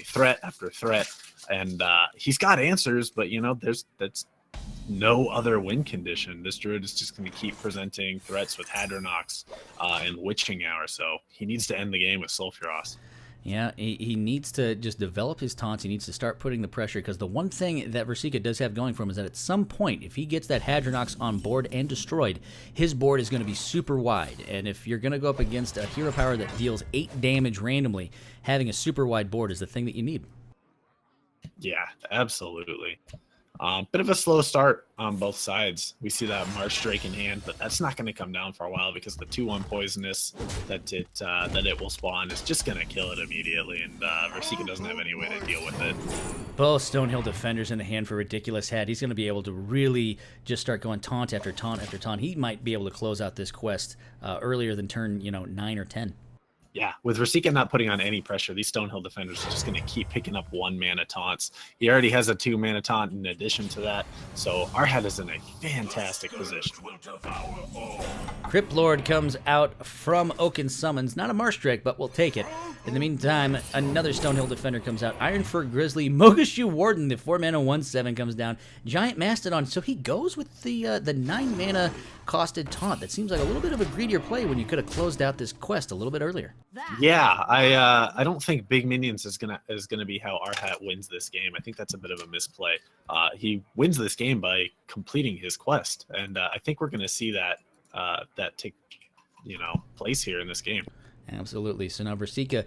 threat after threat, and he's got answers, but that's no other win condition. This druid is just gonna keep presenting threats with Hadronox and Witching Hour, so he needs to end the game with Sulfuros. Yeah, he needs to just develop his taunts. He needs to start putting the pressure, because the one thing that Versika does have going for him is that at some point, if he gets that Hadronox on board and destroyed, his board is going to be super wide. And if you're going to go up against a hero power that deals 8 damage randomly, having a super wide board is the thing that you need. Yeah, absolutely. Bit of a slow start on both sides. We see that Marsh Drake in hand, but that's not going to come down for a while because the 2/1 poisonous that it will spawn is just going to kill it immediately, and Versika doesn't have any way to deal with it. Both Stonehill Defenders in the hand for Ridiculous Hat. He's going to be able to really just start going taunt after taunt after taunt. He might be able to close out this quest earlier than turn 9 or 10. Yeah, with Versika not putting on any pressure, these Stonehill Defenders are just going to keep picking up 1-mana taunts. He already has a 2-mana taunt in addition to that, so our hat is in a fantastic position. Crypt Lord comes out from Oaken Summons. Not a Marsh Drake, but we'll take it. In the meantime, another Stonehill Defender comes out. Ironfur Grizzly, Mogashu Warden, the 4-mana 1/7 comes down. Giant Mastodon, so he goes with the 9-mana costed taunt. That seems like a little bit of a greedier play when you could have closed out this quest a little bit earlier. Yeah, I don't think big minions is gonna be how our hat wins this game. I think that's a bit of a misplay. He wins this game by completing his quest, and I think we're gonna see that take place here in this game. Absolutely. So now Versika.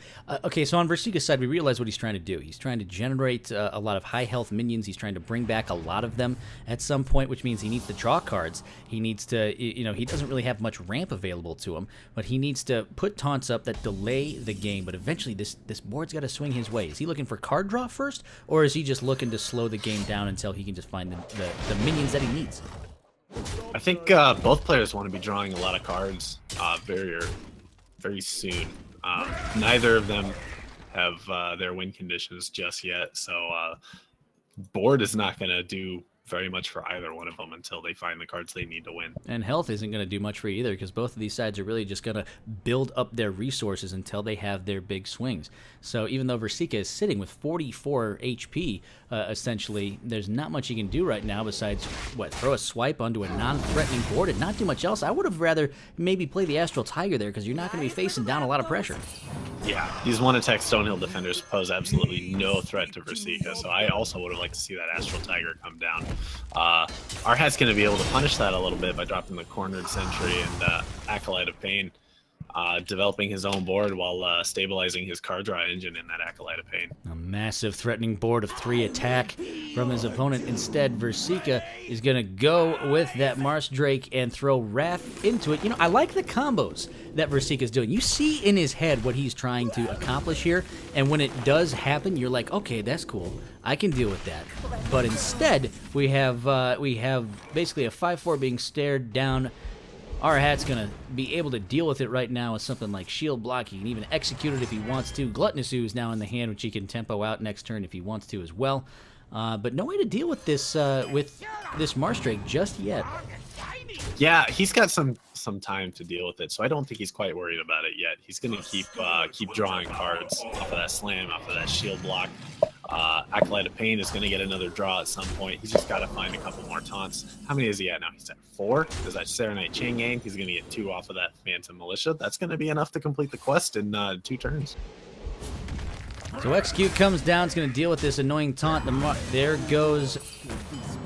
So on Versika's side, we realize what he's trying to do. He's trying to generate a lot of high health minions. He's trying to bring back a lot of them at some point, which means he needs to draw cards. He needs to, he doesn't really have much ramp available to him, but he needs to put taunts up that delay the game. But eventually, this board's got to swing his way. Is he looking for card draw first, or is he just looking to slow the game down until he can just find the minions that he needs? I think both players want to be drawing a lot of cards very soon. Neither of them have their win conditions just yet, so board is not going to do very much for either one of them until they find the cards they need to win. And health isn't going to do much for you either, because both of these sides are really just going to build up their resources until they have their big swings. So even though Versika is sitting with 44 HP, essentially, there's not much you can do right now besides, throw a swipe onto a non-threatening board and not do much else. I would have rather maybe play the Astral Tiger there, because you're not going to be facing down a lot of pressure. Yeah, these one-attack Stonehill defenders pose absolutely no threat to Versika, so I also would have liked to see that Astral Tiger come down. Our hat's going to be able to punish that a little bit by dropping the Cornered Sentry and Acolyte of Pain, developing his own board while stabilizing his card draw engine in that Acolyte of Pain. A massive threatening board of 3 attack from his opponent. Instead, Versika is going to go with that Mars Drake and throw Wrath into it. You know, I like the combos that Versika's doing. You see in his head what he's trying to accomplish here, and when it does happen, you're like, okay, that's cool. I can deal with that. But instead, we have basically a 5/4 being stared down. Our hat's going to be able to deal with it right now with something like Shield Block. He can even execute it if he wants to. Gluttonous Ooze now in the hand, which he can tempo out next turn if he wants to as well. But no way to deal with this Mars Drake just yet. Yeah, he's got some time to deal with it, so I don't think he's quite worried about it yet. He's going to keep drawing cards off of that slam, off of that Shield Block. Acolyte of Pain is going to get another draw at some point. He's just got to find a couple more taunts. How many is he at now? He's at 4. There's that Serenite Chain Gang. He's going to get 2 off of that Phantom Militia. That's going to be enough to complete the quest in 2 turns. So Execute comes down. It's going to deal with this annoying taunt. There goes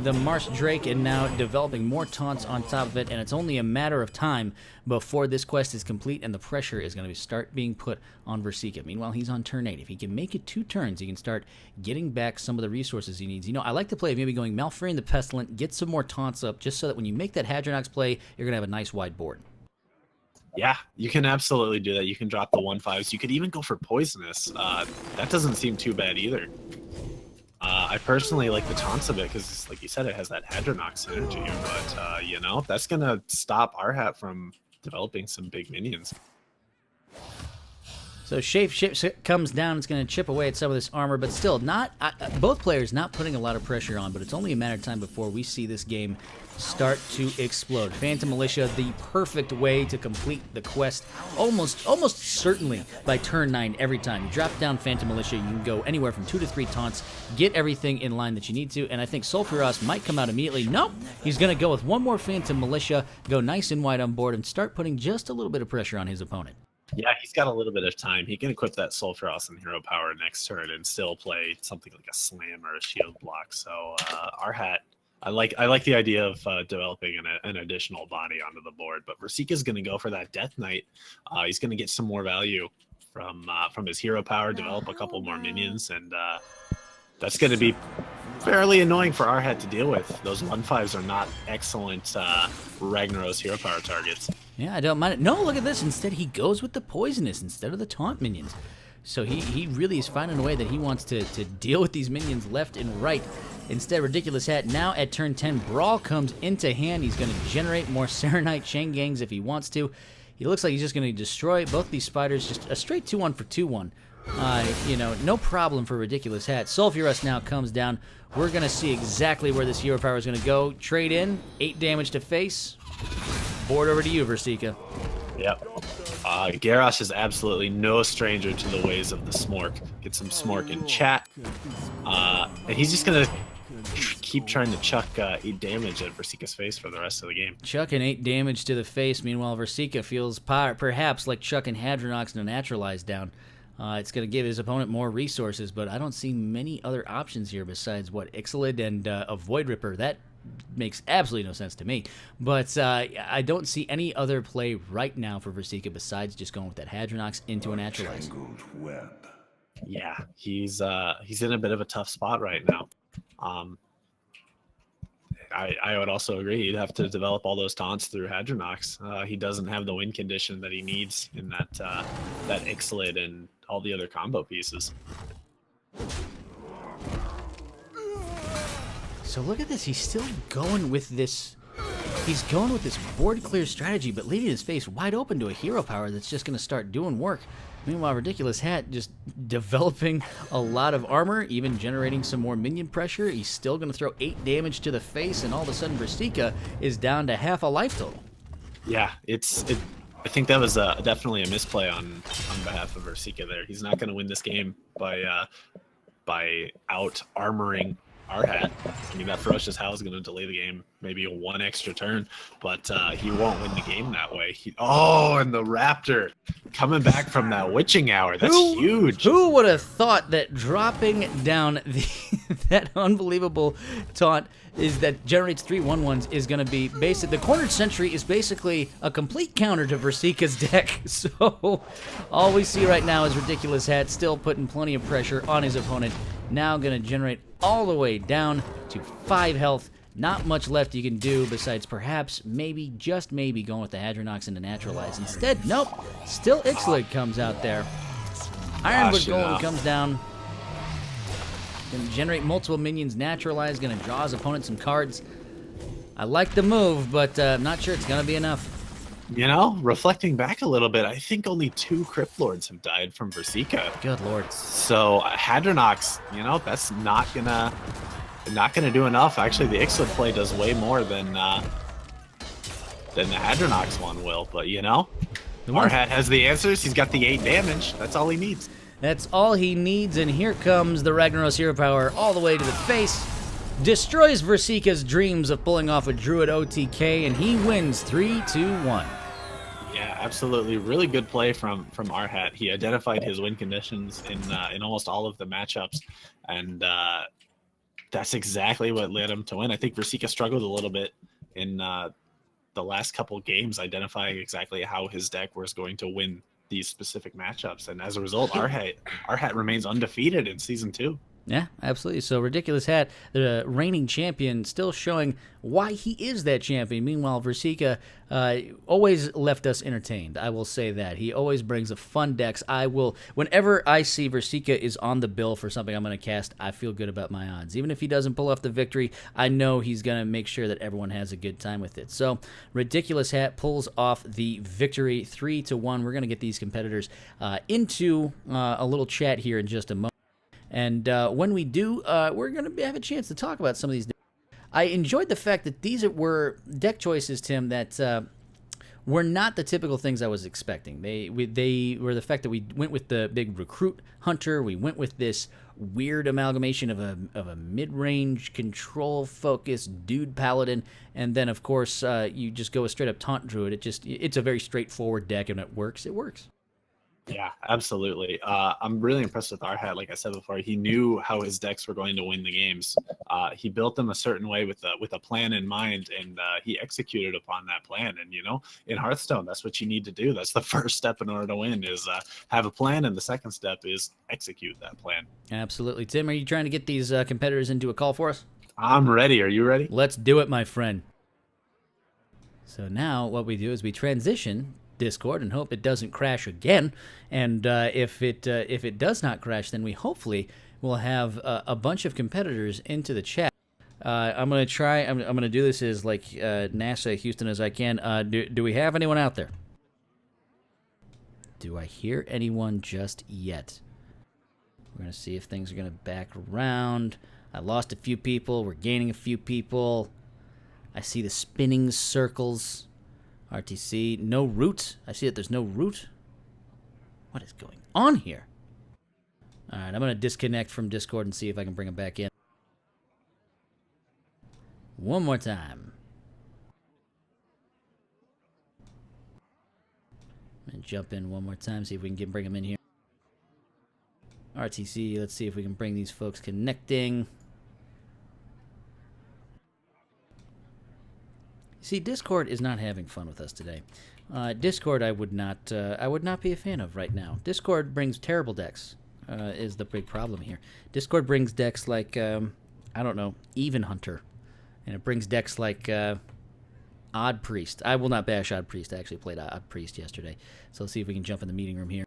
the Mars Drake, and now developing more taunts on top of it, and it's only a matter of time before this quest is complete and the pressure is going to start being put on Versika. Meanwhile, he's on turn 8. If he can make it 2 turns, he can start getting back some of the resources he needs. You know, I like to play maybe going Malfurion the Pestilent, get some more taunts up, just so that when you make that Hadronox play, you're going to have a nice wide board. Yeah, you can absolutely do that. You can drop the 1/5s. You could even go for Poisonous. That doesn't seem too bad either. I personally like the taunts of it because, like you said, it has that Hadronox synergy. But, you know, that's going to stop our hat from developing some big minions. So Shape comes down. It's going to chip away at some of this armor, but still, both players not putting a lot of pressure on, but it's only a matter of time before we see this game start to explode. Phantom Militia, the perfect way to complete the quest, almost certainly by turn 9 every time. You drop down Phantom Militia, you can go anywhere from 2 to 3 taunts, get everything in line that you need to, and I think Sulfuros might come out immediately. Nope, he's going to go with 1 more Phantom Militia, go nice and wide on board, and start putting just a little bit of pressure on his opponent. Yeah, he's got a little bit of time. He can equip that Sulfuros and Hero Power next turn and still play something like a Slam or a Shield Block. So our hat, I like the idea of developing an additional body onto the board. But Versika's going to go for that Death Knight. He's going to get some more value from his Hero Power, develop a couple more minions, and that's going to be fairly annoying for our hat to deal with. Those 1/5s are not excellent Ragnaros Hero Power targets. Yeah, I don't mind it. No, look at this. Instead, he goes with the Poisonous instead of the Taunt minions. So he really is finding a way that he wants to deal with these minions left and right. Instead, Ridiculous Hat now at turn 10. Brawl comes into hand. He's going to generate more Serenite Chain Gangs if he wants to. He looks like he's just going to destroy both these spiders. Just a straight 2-1 for 2-1. You know, no problem for Ridiculous Hat. Sulfuros now comes down. We're going to see exactly where this Hero Power is going to go. Trade in, 8 damage to face. Board over to you, Versika. Yep. Garrosh is absolutely no stranger to the ways of the Smork. Get some Smork in chat. And he's just going to keep trying to chuck 8 damage at Versika's face for the rest of the game. Chucking 8 damage to the face. Meanwhile, Versika feels perhaps like chucking Hadronox and a Naturalize down. It's going to give his opponent more resources, but I don't see many other options here besides, Ixalit and a Void Ripper. That makes absolutely no sense to me. But I don't see any other play right now for Versika besides just going with that Hadronox into a Naturalize. Yeah, he's in a bit of a tough spot right now. I would also agree. He'd have to develop all those taunts through Hadronox. He doesn't have the win condition that he needs in that Ixalit and all the other combo pieces. So look at this. He's still going with this. He's going with this board clear strategy, but leaving his face wide open to a Hero Power that's just going to start doing work. Meanwhile, Ridiculous Hat just developing a lot of armor, even generating some more minion pressure. He's still going to throw 8 damage to the face, and all of a sudden, Versika is down to half a life total. Yeah, I think that was definitely a misplay on behalf of Versika there. He's not going to win this game by out armoring our hat. I mean, that Ferocious Howl is going to delay the game maybe 1 extra turn, but he won't win the game that way. And the Raptor coming back from that witching hour. That's huge. Who would have thought that dropping down that unbelievable taunt that generates 3 1/1s is going to be basic. The Cornered Sentry is basically a complete counter to Versika's deck. So all we see right now is Ridiculous Hat still putting plenty of pressure on his opponent. Now going to generate all the way down to 5 health. Not much left you can do besides perhaps, maybe, just maybe, going with the Hadronox into Naturalize. Instead, nope. Still Ixalig comes out there. Ironwood Golem comes down. Going to generate multiple minions. Naturalize. Going to draw his opponent some cards. I like the move, but I'm not sure it's going to be enough. You know, reflecting back a little bit, I think only 2 Crypt Lords have died from Versika. Good lord. So Hadronox, you know, that's not gonna do enough. Actually, the Ixalig play does way more than the Hadronox one will. But you know, our hat has the answers. He's got the 8 damage. That's all he needs. That's all he needs, and here comes the Ragnaros Hero Power all the way to the face. Destroys Versika's dreams of pulling off a Druid OTK, and he wins 3-2-1. Yeah, absolutely. Really good play from our hat. He identified his win conditions in almost all of the matchups, and that's exactly what led him to win. I think Versika struggled a little bit in the last couple games, identifying exactly how his deck was going to win these specific matchups, and as a result, our hat remains undefeated in Season 2. Yeah, absolutely. So Ridiculous Hat, the reigning champion, still showing why he is that champion. Meanwhile, Versika always left us entertained. I will say that. He always brings a fun decks. Whenever I see Versika is on the bill for something I'm going to cast, I feel good about my odds. Even if he doesn't pull off the victory, I know he's going to make sure that everyone has a good time with it. So Ridiculous Hat pulls off the victory 3-1. We're going to get these competitors into a little chat here in just a moment. And when we do, we're going to have a chance to talk about some of these. I enjoyed the fact that these were deck choices, Tim, that were not the typical things I was expecting. They were the fact that we went with the big Recruit Hunter. We went with this weird amalgamation of a mid-range control-focused dude paladin. And then, of course, you just go a straight-up Taunt Druid. It's a very straightforward deck, and it works. It works. Yeah, absolutely. I'm really impressed with our hat. Like I said before, he knew how his decks were going to win the games. He built them a certain way with a plan in mind, and he executed upon that plan. And you know, in Hearthstone, that's what you need to do. That's the first step in order to win: is have a plan, and the second step is execute that plan. Absolutely, Tim. Are you trying to get these competitors into a call for us? I'm ready. Are you ready? Let's do it, my friend. So now, what we do is we transition Discord and hope it doesn't crash again. And if it does not crash, then we hopefully will have a bunch of competitors into the chat. I'm gonna try. I'm gonna do this as like NASA Houston as I can. Do we have anyone out there? Do I hear anyone just yet? We're gonna see if things are gonna back around. I lost a few people. We're gaining a few people. I see the spinning circles. RTC, no root. I see that there's no root. What is going on here? All right, I'm going to disconnect from Discord and see if I can bring him back in. One more time. I'm going to jump in one more time, see if we can bring him in here. RTC, let's see if we can bring these folks connecting. See, Discord is not having fun with us today. Discord, I would not be a fan of right now. Discord brings terrible decks. Is the big problem here. Discord brings decks like I don't know, Even Hunter, and it brings decks like Odd Priest. I will not bash Odd Priest. I actually played Odd Priest yesterday, so let's see if we can jump in the meeting room here,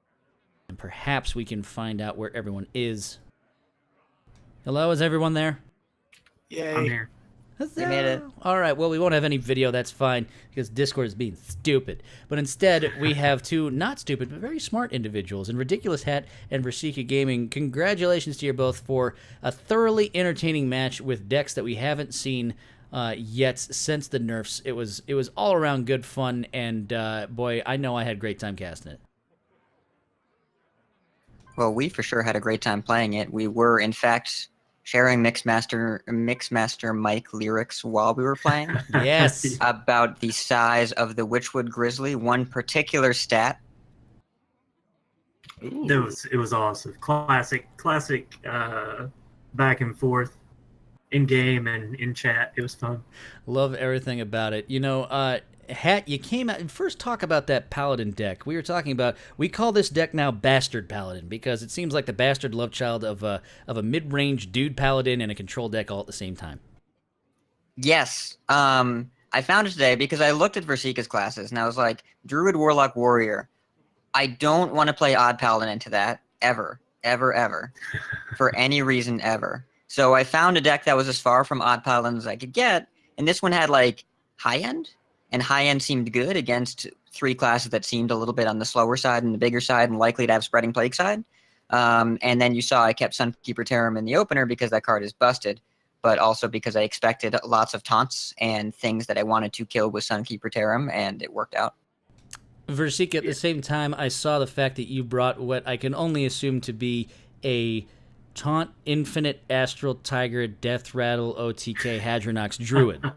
and perhaps we can find out where everyone is. Hello, is everyone there? Yay! I'm here. They made it. All right, well, we won't have any video. That's fine because Discord is being stupid. But instead, we have two not stupid but very smart individuals in Ridiculous Hat and Versika Gaming. Congratulations to you both for a thoroughly entertaining match with decks that we haven't seen yet since the nerfs. It was all around good fun, and boy, I know I had a great time casting it. Well, we for sure had a great time playing it. We were, in fact, sharing Mixmaster Mike lyrics while we were playing. Yes. About the size of the Witchwood Grizzly, one particular stat. It was awesome. Classic back and forth in game and in chat. It was fun. Love everything about it. You know, Hat, you came out and first talk about that Paladin deck. We were talking about, we call this deck now Bastard Paladin because it seems like the bastard love child of a mid-range dude Paladin and a control deck all at the same time. Yes. I found it today because I looked at Versika's classes and I was like, Druid, Warlock, Warrior. I don't want to play Odd Paladin into that ever, for any reason ever. So I found a deck that was as far from Odd Paladin as I could get, and this one had like high end. And high end seemed good against three classes that seemed a little bit on the slower side and the bigger side and likely to have spreading plague side. And then you saw I kept Sunkeeper Terram in the opener because that card is busted, but also because I expected lots of taunts and things that I wanted to kill with Sunkeeper Terram, and it worked out. Versika, at the same time, I saw the fact that you brought what I can only assume to be a Taunt Infinite Astral Tiger Death Rattle OTK Hadronox Druid.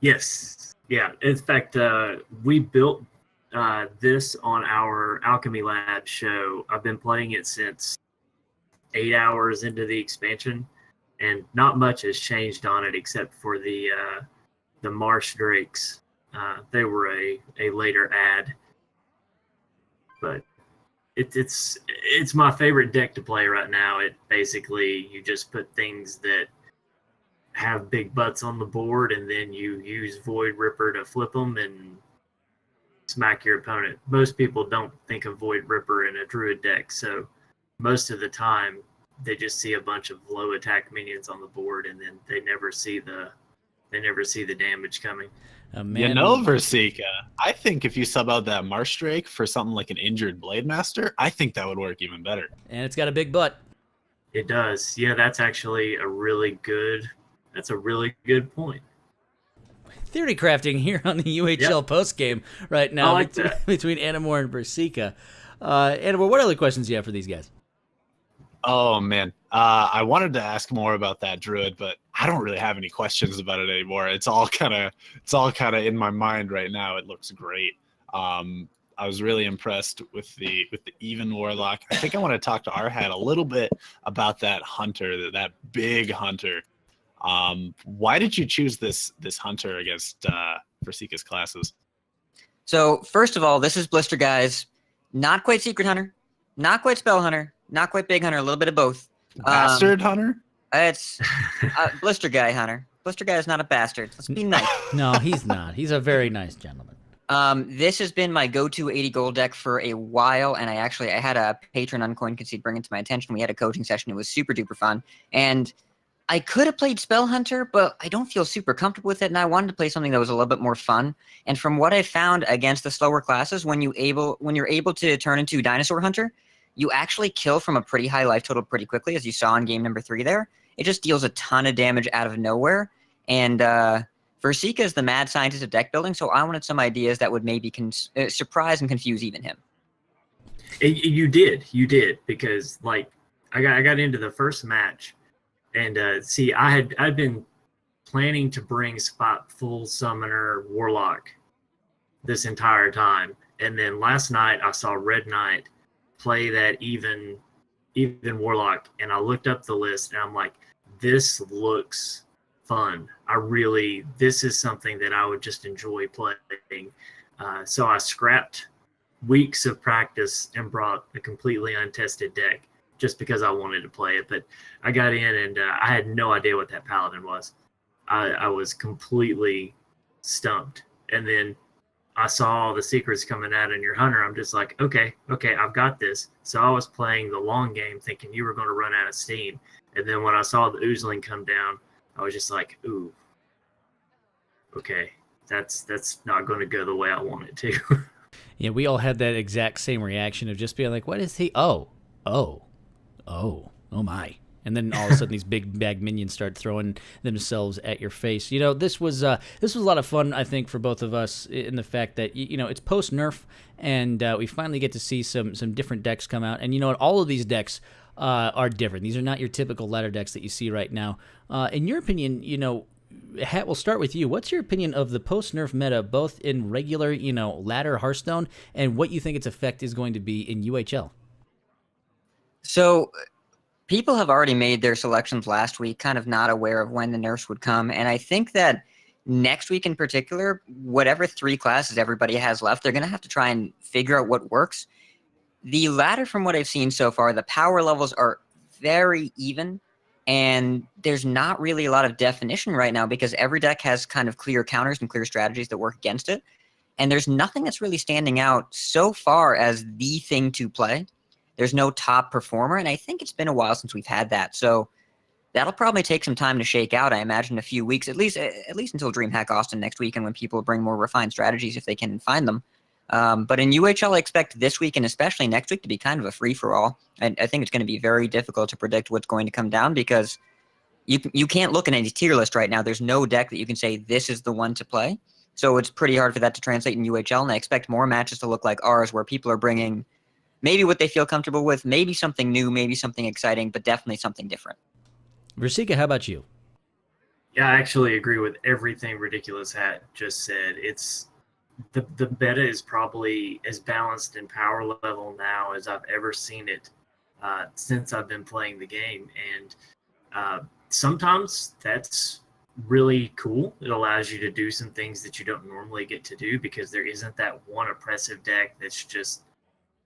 Yes. Yeah, in fact, we built this on our Alchemy Lab show. I've been playing it since 8 hours into the expansion, and not much has changed on it except for the Marsh Drakes. They were a later add, but it's my favorite deck to play right now. It basically, you just put things that have big butts on the board, and then you use Void Ripper to flip them and smack your opponent. Most people don't think of Void Ripper in a Druid deck, so most of the time they just see a bunch of low attack minions on the board, and then they never see the damage coming. You know, Versika, I think if you sub out that Marsh Drake for something like an injured Blade Master, I think that would work even better. And it's got a big butt. It does. Yeah, that's actually a really good point. Theory crafting here on the UHL postgame right now like that. between Animore and Versika. Animore, what other questions do you have for these guys? Oh man, I wanted to ask more about that Druid, but I don't really have any questions about it anymore. It's all kind of in my mind right now. It looks great. I was really impressed with the even Warlock. I think I want to talk to Arhat a little bit about that hunter, that big hunter. Why did you choose this hunter against Versika's classes? So first of all, this is Blister Guy's not quite Secret Hunter, not quite Spell Hunter, not quite Big Hunter, a little bit of both. Bastard Hunter? It's Blister Guy Hunter. Blister Guy is not a bastard. Let's be nice. No, he's not. He's a very nice gentleman. This has been my go-to 80 gold deck for a while, and I had a patron on Coin Concede bring it to my attention. We had a coaching session. It was super duper fun, and I could have played Spell Hunter, but I don't feel super comfortable with it, and I wanted to play something that was a little bit more fun. And from what I found against the slower classes, when you're able to turn into Dinosaur Hunter, you actually kill from a pretty high life total pretty quickly, as you saw in game number 3 there. It just deals a ton of damage out of nowhere. And Versika is the mad scientist of deck building, so I wanted some ideas that would maybe surprise and confuse even him. You did, because like I got into the first match, and I'd been planning to bring Spot Full Summoner Warlock this entire time, and then last night I saw Red Knight play that even Warlock, and I looked up the list, and I'm like, this looks fun. This is something that I would just enjoy playing. So I scrapped weeks of practice and brought a completely untested deck just because I wanted to play it. But I got in, and I had no idea what that Paladin was. I was completely stumped. And then I saw all the secrets coming out in your Hunter. I'm just like, okay, I've got this. So I was playing the long game thinking you were going to run out of steam. And then when I saw the Oozling come down, I was just like, ooh, okay, that's not going to go the way I want it to. Yeah, we all had that exact same reaction of just being like, what is he? Oh my. And then all of a sudden these big bag minions start throwing themselves at your face. This was a lot of fun, I think, for both of us in the fact that, it's post-nerf, and we finally get to see some different decks come out. And you know what? All of these decks are different. These are not your typical ladder decks that you see right now. In your opinion, Hat, we'll start with you. What's your opinion of the post-nerf meta, both in regular, ladder Hearthstone, and what you think its effect is going to be in UHL? So people have already made their selections last week, kind of not aware of when the nerfs would come. And I think that next week in particular, whatever 3 classes everybody has left, they're going to have to try and figure out what works. The ladder, from what I've seen so far, the power levels are very even. And there's not really a lot of definition right now because every deck has kind of clear counters and clear strategies that work against it. And there's nothing that's really standing out so far as the thing to play. There's no top performer, and I think it's been a while since we've had that. So that'll probably take some time to shake out, I imagine a few weeks, at least until DreamHack Austin next week and when people bring more refined strategies if they can find them. But in UHL, I expect this week and especially next week to be kind of a free-for-all. I think it's going to be very difficult to predict what's going to come down because you can't look at any tier list right now. There's no deck that you can say this is the one to play. So it's pretty hard for that to translate in UHL, and I expect more matches to look like ours where people are bringing maybe what they feel comfortable with, maybe something new, maybe something exciting, but definitely something different. Versika, how about you? Yeah, I actually agree with everything Ridiculous Hat just said. It's the meta is probably as balanced in power level now as I've ever seen it since I've been playing the game. And sometimes that's really cool. It allows you to do some things that you don't normally get to do because there isn't that one oppressive deck that's just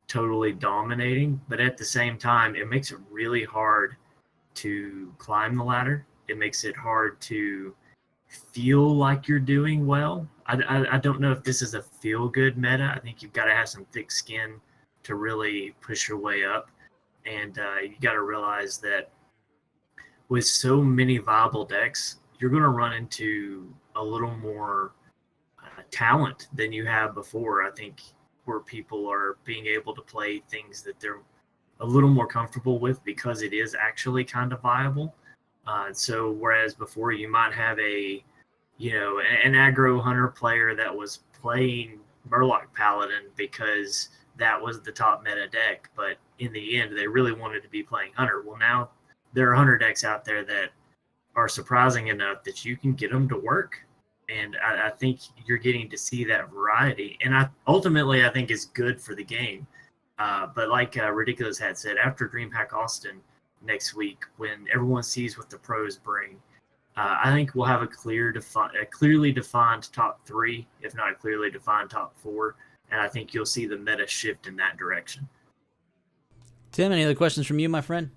totally dominating. But at the same time, it makes it really hard to climb the ladder. It makes it hard to feel like you're doing well. I don't know if this is a feel-good meta. I think you've got to have some thick skin to really push your way up. And you got to realize that with so many viable decks, you're going to run into a little more talent than you have before. I think where people are being able to play things that they're a little more comfortable with because it is actually kind of viable. So whereas before you might have an aggro hunter player that was playing Murloc Paladin because that was the top meta deck, but in the end they really wanted to be playing hunter. Well, now there are hunter decks out there that are surprising enough that you can get them to work. And I think you're getting to see that variety. And ultimately, I think it's good for the game. But like Ridiculous had said, after DreamHack Austin next week, when everyone sees what the pros bring, I think we'll have a clearly defined top 3, if not a clearly defined top 4. And I think you'll see the meta shift in that direction. Tim, any other questions from you, my friend?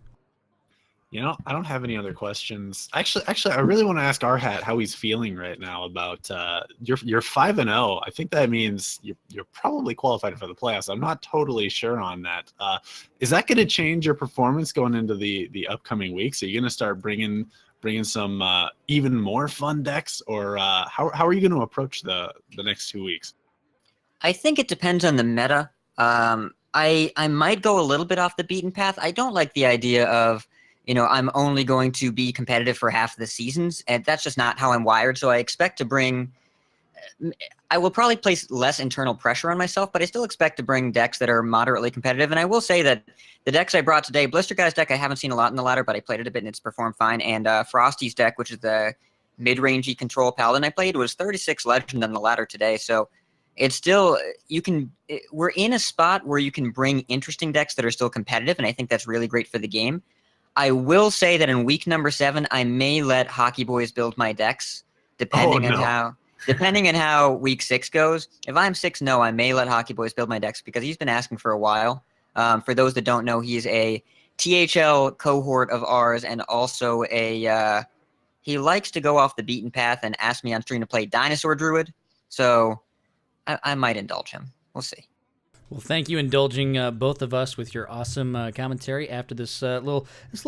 I don't have any other questions. Actually, I really want to ask our Hat how he's feeling right now about you're 5-0. I think that means you're probably qualified for the playoffs. I'm not totally sure on that. Is that going to change your performance going into the upcoming weeks? Are you going to start bringing some even more fun decks, or how are you going to approach the next 2 weeks? I think it depends on the meta. I might go a little bit off the beaten path. I don't like the idea of I'm only going to be competitive for half of the seasons, and that's just not how I'm wired. So I expect to I will probably place less internal pressure on myself, but I still expect to bring decks that are moderately competitive. And I will say that the decks I brought today, Blister Guy's deck, I haven't seen a lot in the ladder, but I played it a bit and it's performed fine. And Frosty's deck, which is the mid-rangey control paladin I played, was 36 legend on the ladder today. So it's still, we're in a spot where you can bring interesting decks that are still competitive, and I think that's really great for the game. I will say that in week number 7, I may let Hockey Boys build my decks, depending on how week 6 goes. If I'm 6-0, I may let Hockey Boys build my decks because he's been asking for a while. For those that don't know, he's a THL cohort of ours, and also he likes to go off the beaten path and ask me on stream to play Dinosaur Druid. So I might indulge him. We'll see. Well, thank you indulging both of us with your awesome commentary after this little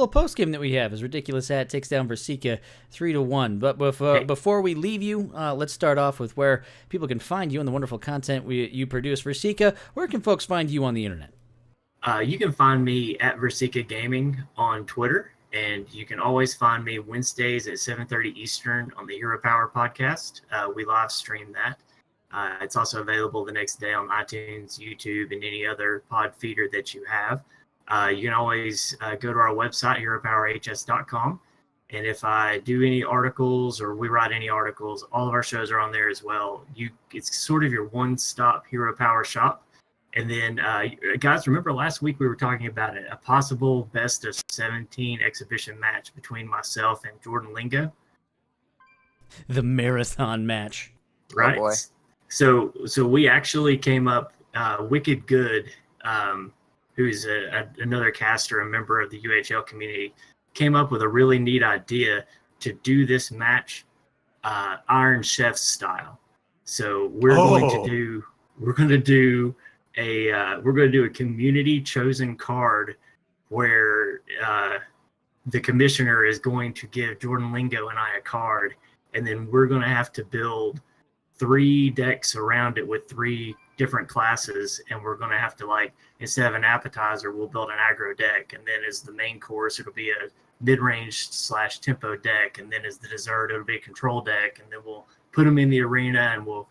post game that we have. As Ridiculous Hat takes down Versika 3-1. But before we leave you, let's start off with where people can find you and the wonderful content you produce. Versika, where can folks find you on the internet? You can find me at Versika Gaming on Twitter, and you can always find me Wednesdays at 7:30 Eastern on the Hero Power podcast. We live stream that. It's also available the next day on iTunes, YouTube, and any other pod feeder that you have. You can always go to our website, heropowerhs.com. And if I do any articles or we write any articles, all of our shows are on there as well. It's sort of your one-stop Hero Power shop. And then, guys, remember last week we were talking about a possible best of 17 exhibition match between myself and Jordan Lingo? The marathon match. Right. Oh boy. So we actually came up, Wicked Good, who's another caster, a member of the UHL community, came up with a really neat idea to do this match Iron Chef style. So we're going to do a community chosen card where the commissioner is going to give Jordan Lingo and I a card, and then we're going to have to build 3 decks around it with 3 different classes, and we're going to have to, like, instead of an appetizer, we'll build an aggro deck, and then as the main course it'll be a mid-range / tempo deck, and then as the dessert it'll be a control deck, and then we'll put them in the arena and we'll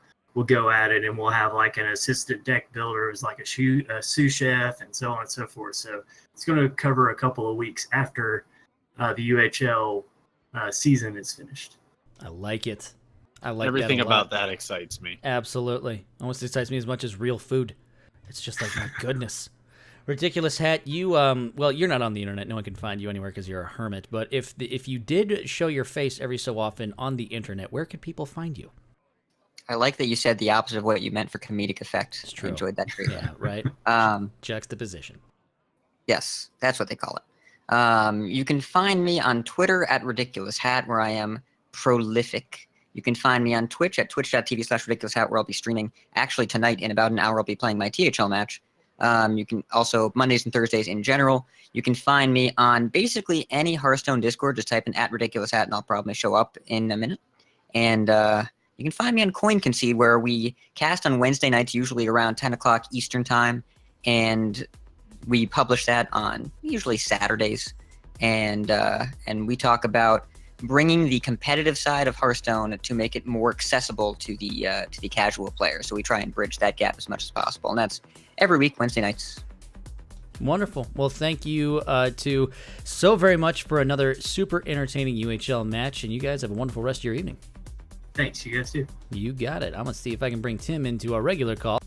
go at it, and we'll have like an assistant deck builder who's like a sous chef, and so on and so forth. So it's going to cover a couple of weeks after the UHL season is finished. I like it. I like everything that a lot. about that excites me. Absolutely. Almost excites me as much as real food. It's just like, my goodness. Ridiculous Hat, you well, you're not on the internet. No one can find you anywhere because you're a hermit. But if you did show your face every so often on the internet, where could people find you? I like that you said the opposite of what you meant for comedic effect. It's true. I enjoyed that treatment. Yeah, right. Juxtaposition. Yes, that's what they call it. You can find me on Twitter at Ridiculous Hat, where I am prolific. You can find me on Twitch at twitch.tv/ridiculoushat, where I'll be streaming. Actually, tonight in about an hour, I'll be playing my THL match. You can also, Mondays and Thursdays in general, you can find me on basically any Hearthstone Discord. Just type in at Ridiculous Hat, and I'll probably show up in a minute. And you can find me on Coin Concede, where we cast on Wednesday nights, usually around 10 o'clock Eastern time. And we publish that on usually Saturdays. And we talk about bringing the competitive side of Hearthstone to make it more accessible to the casual player. So we try and bridge that gap as much as possible, and that's every week, Wednesday nights. Wonderful. Well, thank you to so very much for another super entertaining UHL match, and you guys have a wonderful rest of your evening. Thanks, you guys too. You got it. I'm gonna see if I can bring Tim into our regular call.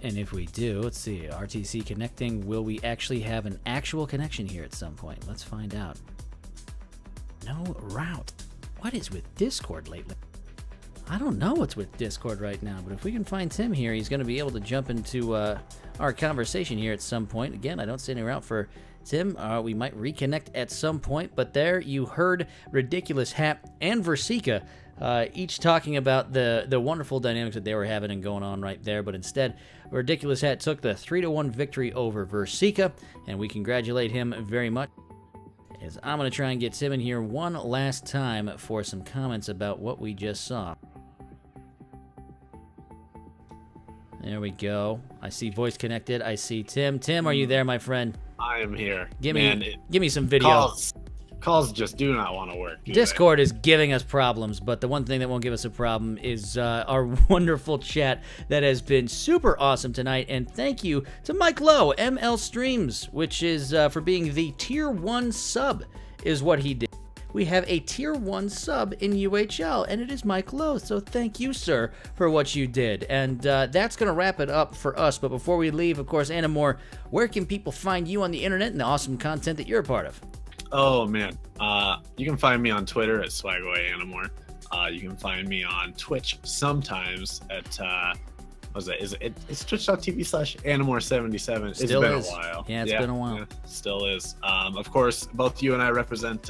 And if we do, let's see, RTC connecting. Will we actually have an actual connection here at some point? Let's find out. No route. What is with Discord lately? I don't know what's with Discord right now, but if we can find Tim here, he's going to be able to jump into our conversation here at some point. Again, I don't see any route for Tim. We might reconnect at some point, but there you heard Ridiculous Hat and Versika each talking about the wonderful dynamics that they were having and going on right there, but instead, Ridiculous Hat took the 3-1 victory over Versika, and we congratulate him very much. As I'm going to try and get Tim in here one last time for some comments about what we just saw. There we go. I see voice connected. I see Tim. Tim, are you there, my friend? I am here. Give me some video. Calls just do not want to work. Discord is giving us problems, but the one thing that won't give us a problem is our wonderful chat that has been super awesome tonight. And thank you to Mike Lowe, ML Streams, which is for being the Tier 1 sub is what he did. We have a Tier 1 sub in UHL, and it is Mike Lowe. So thank you, sir, for what you did. And that's going to wrap it up for us. But before we leave, of course, Anamore, where can people find you on the internet and the awesome content that you're a part of? Oh, man. You can find me on Twitter at SwagAwayAnamore. You can find me on Twitch sometimes at, it's twitch.tv/Anamore77. It's been a while. Yeah, it's been a while. Yeah, still is. Of course, both you and I represent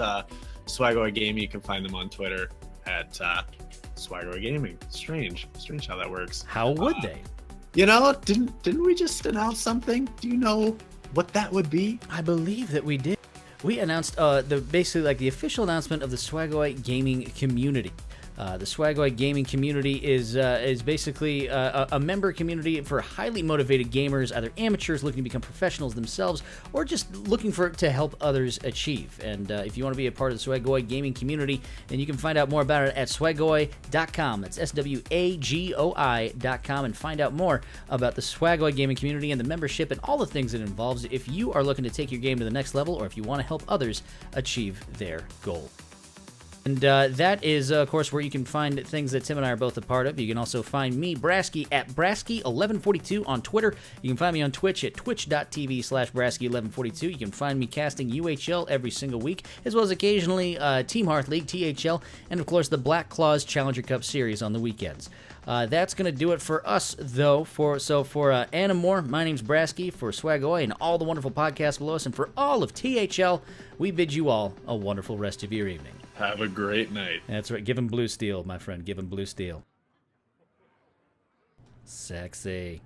SwagAway Gaming. You can find them on Twitter at SwagAway Gaming. Strange how that works. How would they? Didn't we just announce something? Do you know what that would be? I believe that we did. We announced basically like the official announcement of the Swagoi gaming community. The Swagoi gaming community is basically a member community for highly motivated gamers, either amateurs looking to become professionals themselves, or just looking to help others achieve. And if you want to be a part of the Swagoi gaming community, then you can find out more about it at swagoi.com. That's SWAGOI.com, and find out more about the Swagoi gaming community and the membership and all the things it involves if you are looking to take your game to the next level, or if you want to help others achieve their goal. And that is, of course, where you can find things that Tim and I are both a part of. You can also find me, Brasky, at Brasky1142 on Twitter. You can find me on Twitch at twitch.tv/Brasky1142. You can find me casting UHL every single week, as well as occasionally Team Hearth League, THL, and, of course, the Black Claws Challenger Cup Series on the weekends. That's going to do it for us, though. For Anna Moore, my name's Brasky, for Swagoi and all the wonderful podcasts below us, and for all of THL, we bid you all a wonderful rest of your evening. Have a great night. That's right. Give him blue steel, my friend. Give him blue steel. Sexy.